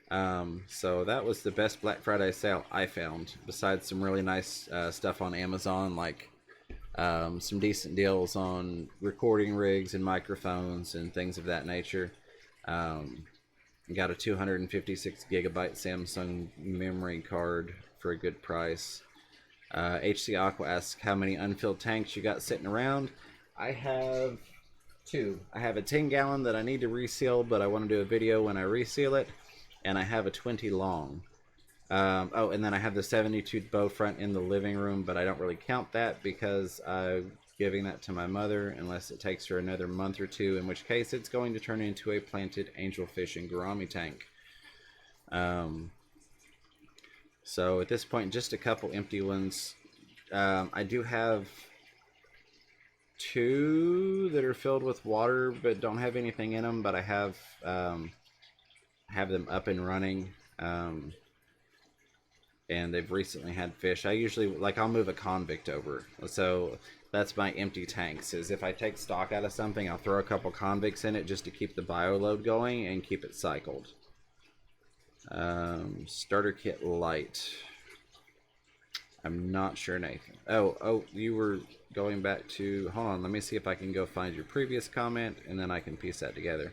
A: So that was the best Black Friday sale I found, besides some really nice stuff on Amazon, like some decent deals on recording rigs and microphones and things of that nature. Got a 256 gigabyte Samsung memory card for a good price. HC Aqua asks how many unfilled tanks you got sitting around. I have 2. I have a 10-gallon that I need to reseal, but I want to do a video when I reseal it. And I have a 20 long. Oh, and then I have the 72 bow front in the living room, but I don't really count that because I'm giving that to my mother unless it takes her another month or 2, in which case it's going to turn into a planted angelfish and gourami tank. So at this point, just a couple empty ones. I do have 2 that are filled with water but don't have anything in them, but I have them up and running. and they've recently had fish. I usually, like, I'll move a convict over. So that's my empty tanks, is if I take stock out of something, I'll throw a couple convicts in it just to keep the bio load going and keep it cycled. Starter kit light. I'm not sure, Nathan. Oh, you were going back to, hold on, let me see if I can go find your previous comment, and then I can piece that together.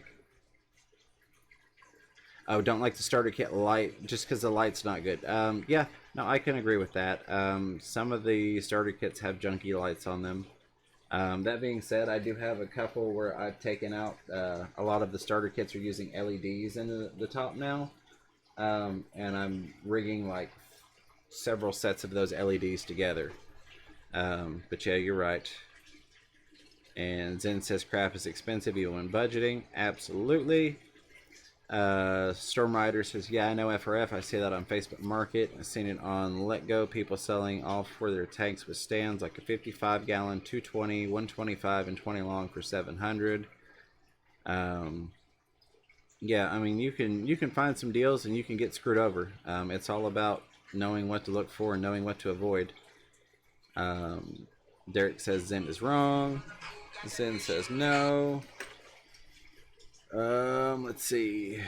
A: Oh, don't like the starter kit light just because the light's not good. Yeah, no, I can agree with that. Some of the starter kits have junky lights on them. That being said, I do have a couple where I've taken out, a lot of the starter kits are using LEDs in the top now. And I'm rigging like several sets of those LEDs together. But yeah, you're right. And Zen says crap is expensive even when budgeting. Absolutely. Storm Rider says, yeah, I know FRF. I see that on Facebook Market. I've seen it on Let Go. People selling all for their tanks with stands, like a 55 gallon, 220, 125, and 20 long for 700. Yeah, I mean, you can find some deals and you can get screwed over. It's all about knowing what to look for and knowing what to avoid. Derek says Zen is wrong. Zen says no. Let's see.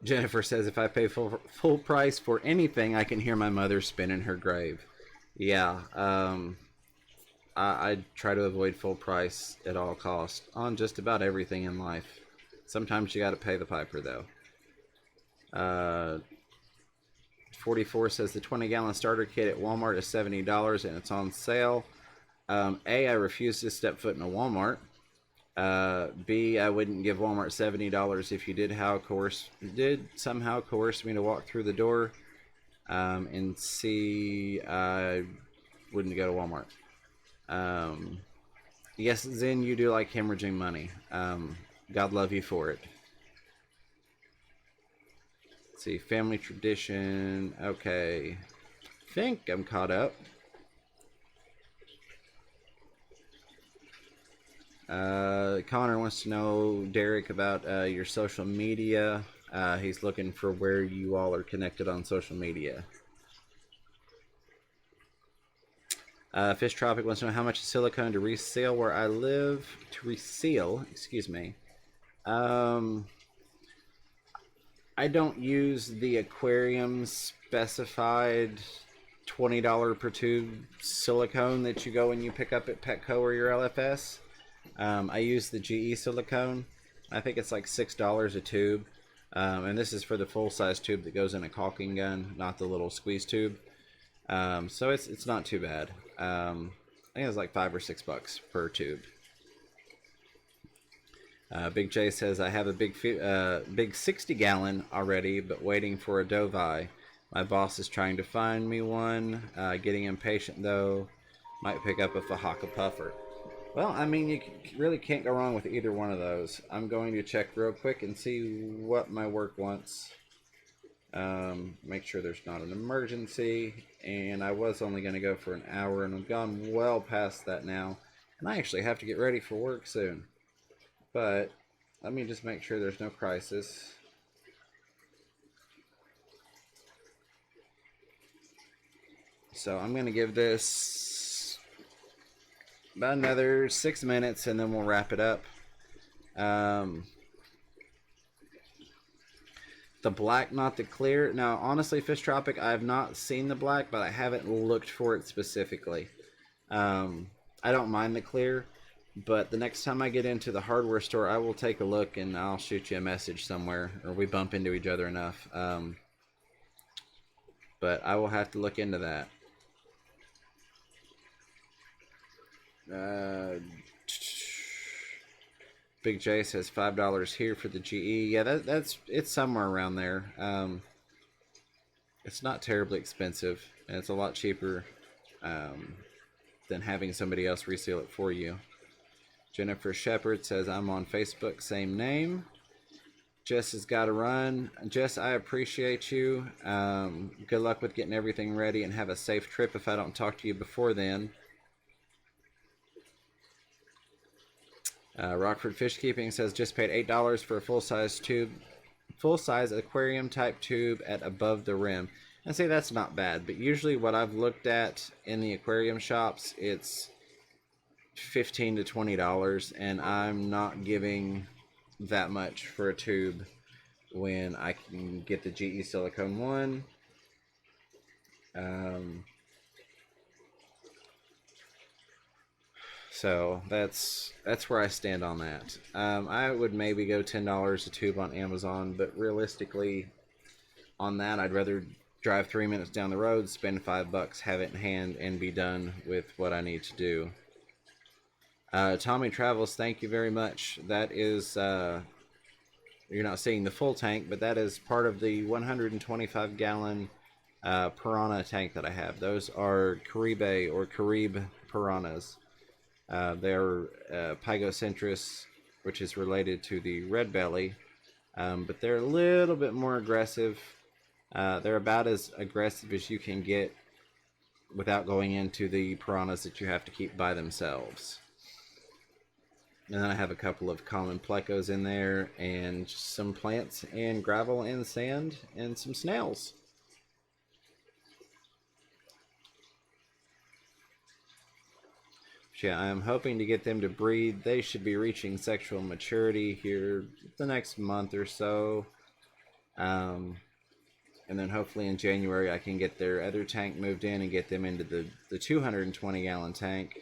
A: Jennifer says if I pay full price for anything, I can hear my mother spin in her grave. Yeah. I try to avoid full price at all costs on just about everything in life. Sometimes you got to pay the piper though. 44 says the 20-gallon starter kit at Walmart is $70 and it's on sale. A, I refuse to step foot in a Walmart. B, I wouldn't give Walmart $70 if you did somehow coerce me to walk through the door. And C, I wouldn't go to Walmart. Yes, Zen, you do like hemorrhaging money. God love you for it. Let's see, family tradition. Okay. Think I'm caught up. Connor wants to know, Derek, about your social media. He's looking for where you all are connected on social media. Fish Tropic wants to know how much is silicone to reseal where I live. To reseal, excuse me. I don't use the aquarium specified $20 per tube silicone that you go and you pick up at Petco or your LFS. I use the GE silicone. I think it's like $6 a tube. And this is for the full-size tube that goes in a caulking gun, not the little squeeze tube. So it's not too bad. I think it's like $5 or $6 per tube. Big J says I have a big 60-gallon already, but waiting for a Dovai. My boss is trying to find me one. Getting impatient though. Might pick up a Fahaka Puffer. Well, I mean, you really can't go wrong with either one of those. I'm going to check real quick and see what my work wants. Make sure there's not an emergency. And I was only going to go for an hour, and I've gone well past that now. And I actually have to get ready for work soon. But let me just make sure there's no crisis. So I'm going to give this about another 6 minutes, and then we'll wrap it up. The black, not the clear. Now, honestly, Fish Tropic, I have not seen the black, but I haven't looked for it specifically. I don't mind the clear, but the next time I get into the hardware store, I will take a look and I'll shoot you a message somewhere, or we bump into each other enough. But I will have to look into that. Big J says $5 here for the GE. Yeah, it's somewhere around there. It's not terribly expensive, and it's a lot cheaper than having somebody else reseal it for you. Jennifer Shepard says I'm on Facebook, same name. Jess has got to run. Jess, I appreciate you. Good luck with getting everything ready, and have a safe trip if I don't talk to you before then. Rockford Fish Keeping says just paid $8 for a full-size tube full-size aquarium type tube at above the rim. And say that's not bad, but usually what I've looked at in the aquarium shops, it's $15 to $20, and I'm not giving that much for a tube when I can get the GE Silicone one. So that's where I stand on that. I would maybe go $10 a tube on Amazon, but realistically, on that, I'd rather drive 3 minutes down the road, spend $5, have it in hand, and be done with what I need to do. Tommy Travels, thank you very much. That is, you're not seeing the full tank, but that is part of the 125-gallon piranha tank that I have. Those are Caribe or Caribe piranhas. They're Pygocentris, which is related to the red belly, but they're a little bit more aggressive. They're about as aggressive as you can get without going into the piranhas that you have to keep by themselves. And then I have a couple of common plecos in there, and some plants and gravel and sand and some snails. Yeah, I'm hoping to get them to breed. They should be reaching sexual maturity here the next month or so. And then hopefully in January I can get their other tank moved in and get them into the 220-gallon tank,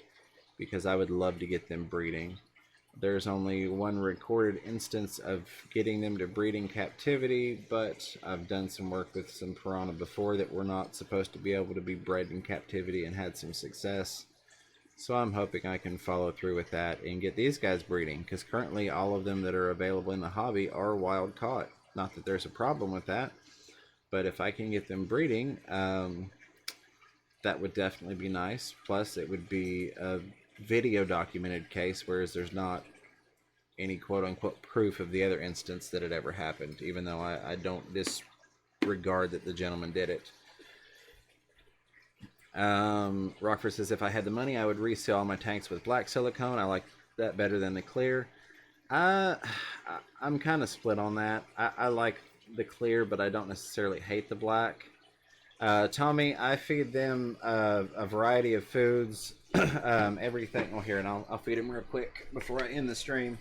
A: because I would love to get them breeding. There's only one recorded instance of getting them to breed in captivity, but I've done some work with some piranha before that were not supposed to be able to be bred in captivity and had some success. So I'm hoping I can follow through with that and get these guys breeding, because currently all of them that are available in the hobby are wild caught. Not that there's a problem with that, but if I can get them breeding, that would definitely be nice. Plus it would be a video documented case, whereas there's not any quote-unquote proof of the other instance that it ever happened, even though I don't disregard that the gentleman did it. Rockford says, if I had the money, I would reseal all my tanks with black silicone. I like that better than the clear. I'm kind of split on that. I like the clear, but I don't necessarily hate the black. Tommy, I feed them a variety of foods, everything. Oh, here, and I'll feed them real quick before I end the stream.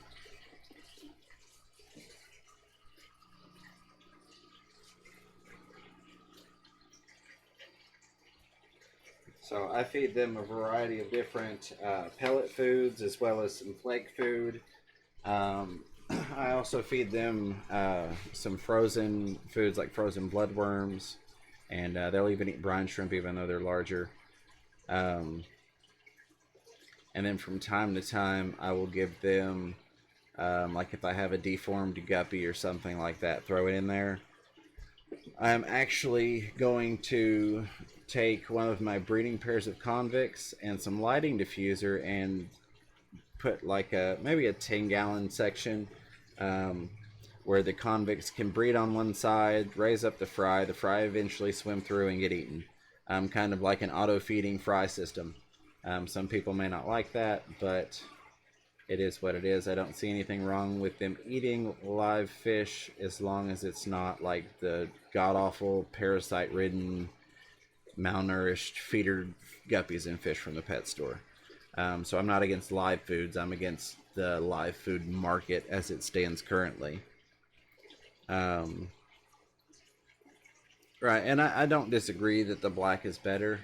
A: So I feed them a variety of different pellet foods, as well as some flake food. I also feed them some frozen foods like frozen bloodworms, and they'll even eat brine shrimp even though they're larger. And then from time to time I will give them, like if I have a deformed guppy or something like that, throw it in there. I'm actually going to take one of my breeding pairs of convicts and some lighting diffuser and put like maybe a 10-gallon section where the convicts can breed on one side, raise up the fry eventually swim through and get eaten. Kind of like an auto-feeding fry system. Some people may not like that, but it is what it is. I don't see anything wrong with them eating live fish as long as it's not like the god-awful, parasite-ridden, malnourished feeder guppies and fish from the pet store. So I'm not against live foods. I'm against the live food market as it stands currently. Right, and I don't disagree that the black is better.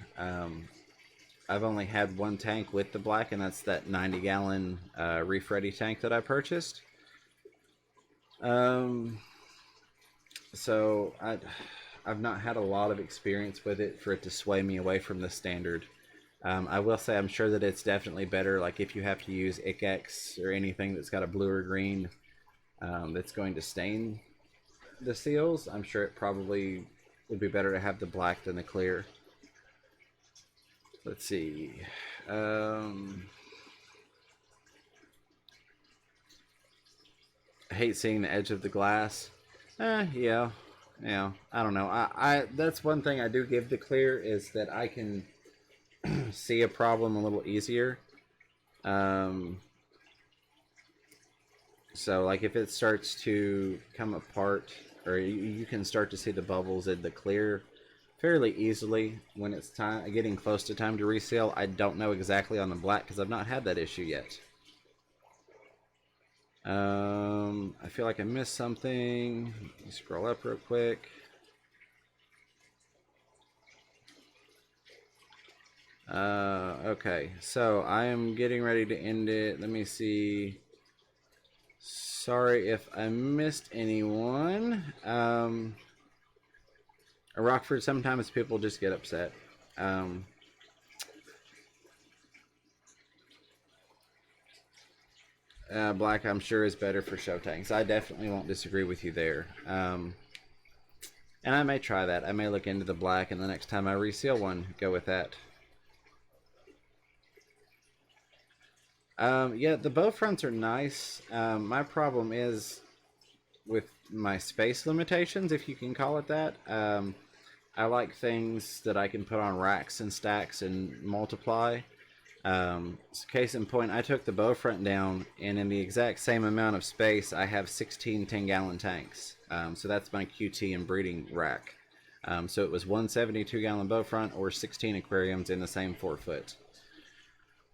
A: I've only had one tank with the black, and that's that 90-gallon Reef Ready tank that I purchased. So I've not had a lot of experience with it for it to sway me away from the standard. I will say I'm sure that it's definitely better, like if you have to use ICX or anything that's got a blue or green that's going to stain the seals, I'm sure it probably would be better to have the black than the clear. Let's see. I hate seeing the edge of the glass. Yeah. I don't know. I that's one thing I do give the clear, is that I can see a problem a little easier. So like if it starts to come apart or you can start to see the bubbles in the clear fairly easily when it's time getting close to time to reseal. I don't know exactly on the black because I've not had that issue yet. I feel like I missed something. Let me scroll up real quick. Okay, so I am getting ready to end it. Let me see. Sorry if I missed anyone. Rockford, sometimes people just get upset. Black, I'm sure, is better for show tanks. I definitely won't disagree with you there. And I may try that. I may look into the black, and the next time I reseal one, go with that. Yeah, the bow fronts are nice. My problem is with my space limitations, if you can call it that. I like things that I can put on racks and stacks and multiply. Case in point, I took the bow front down, and in the exact same amount of space, I have 16 10-gallon tanks. So that's my QT and breeding rack. So it was one 72-gallon bow front or 16 aquariums in the same 4-foot.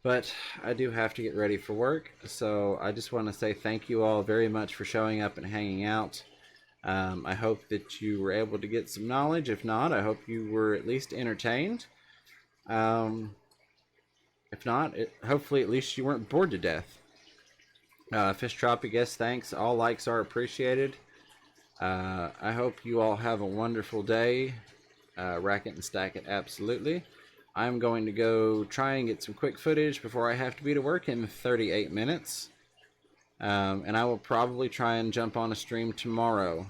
A: But I do have to get ready for work, so I just want to say thank you all very much for showing up and hanging out. I hope that you were able to get some knowledge. If not, I hope you were at least entertained. If not, hopefully at least you weren't bored to death. Fish Tropic, thanks. All likes are appreciated. I hope you all have a wonderful day. Rack it and stack it, absolutely. I'm going to go try and get some quick footage before I have to be to work in 38 minutes. And I will probably try and jump on a stream tomorrow.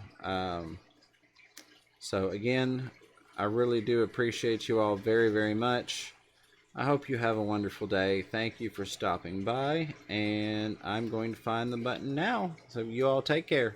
A: So again, I really do appreciate you all very, very much. I hope you have a wonderful day. Thank you for stopping by, and I'm going to find the button now. So you all take care.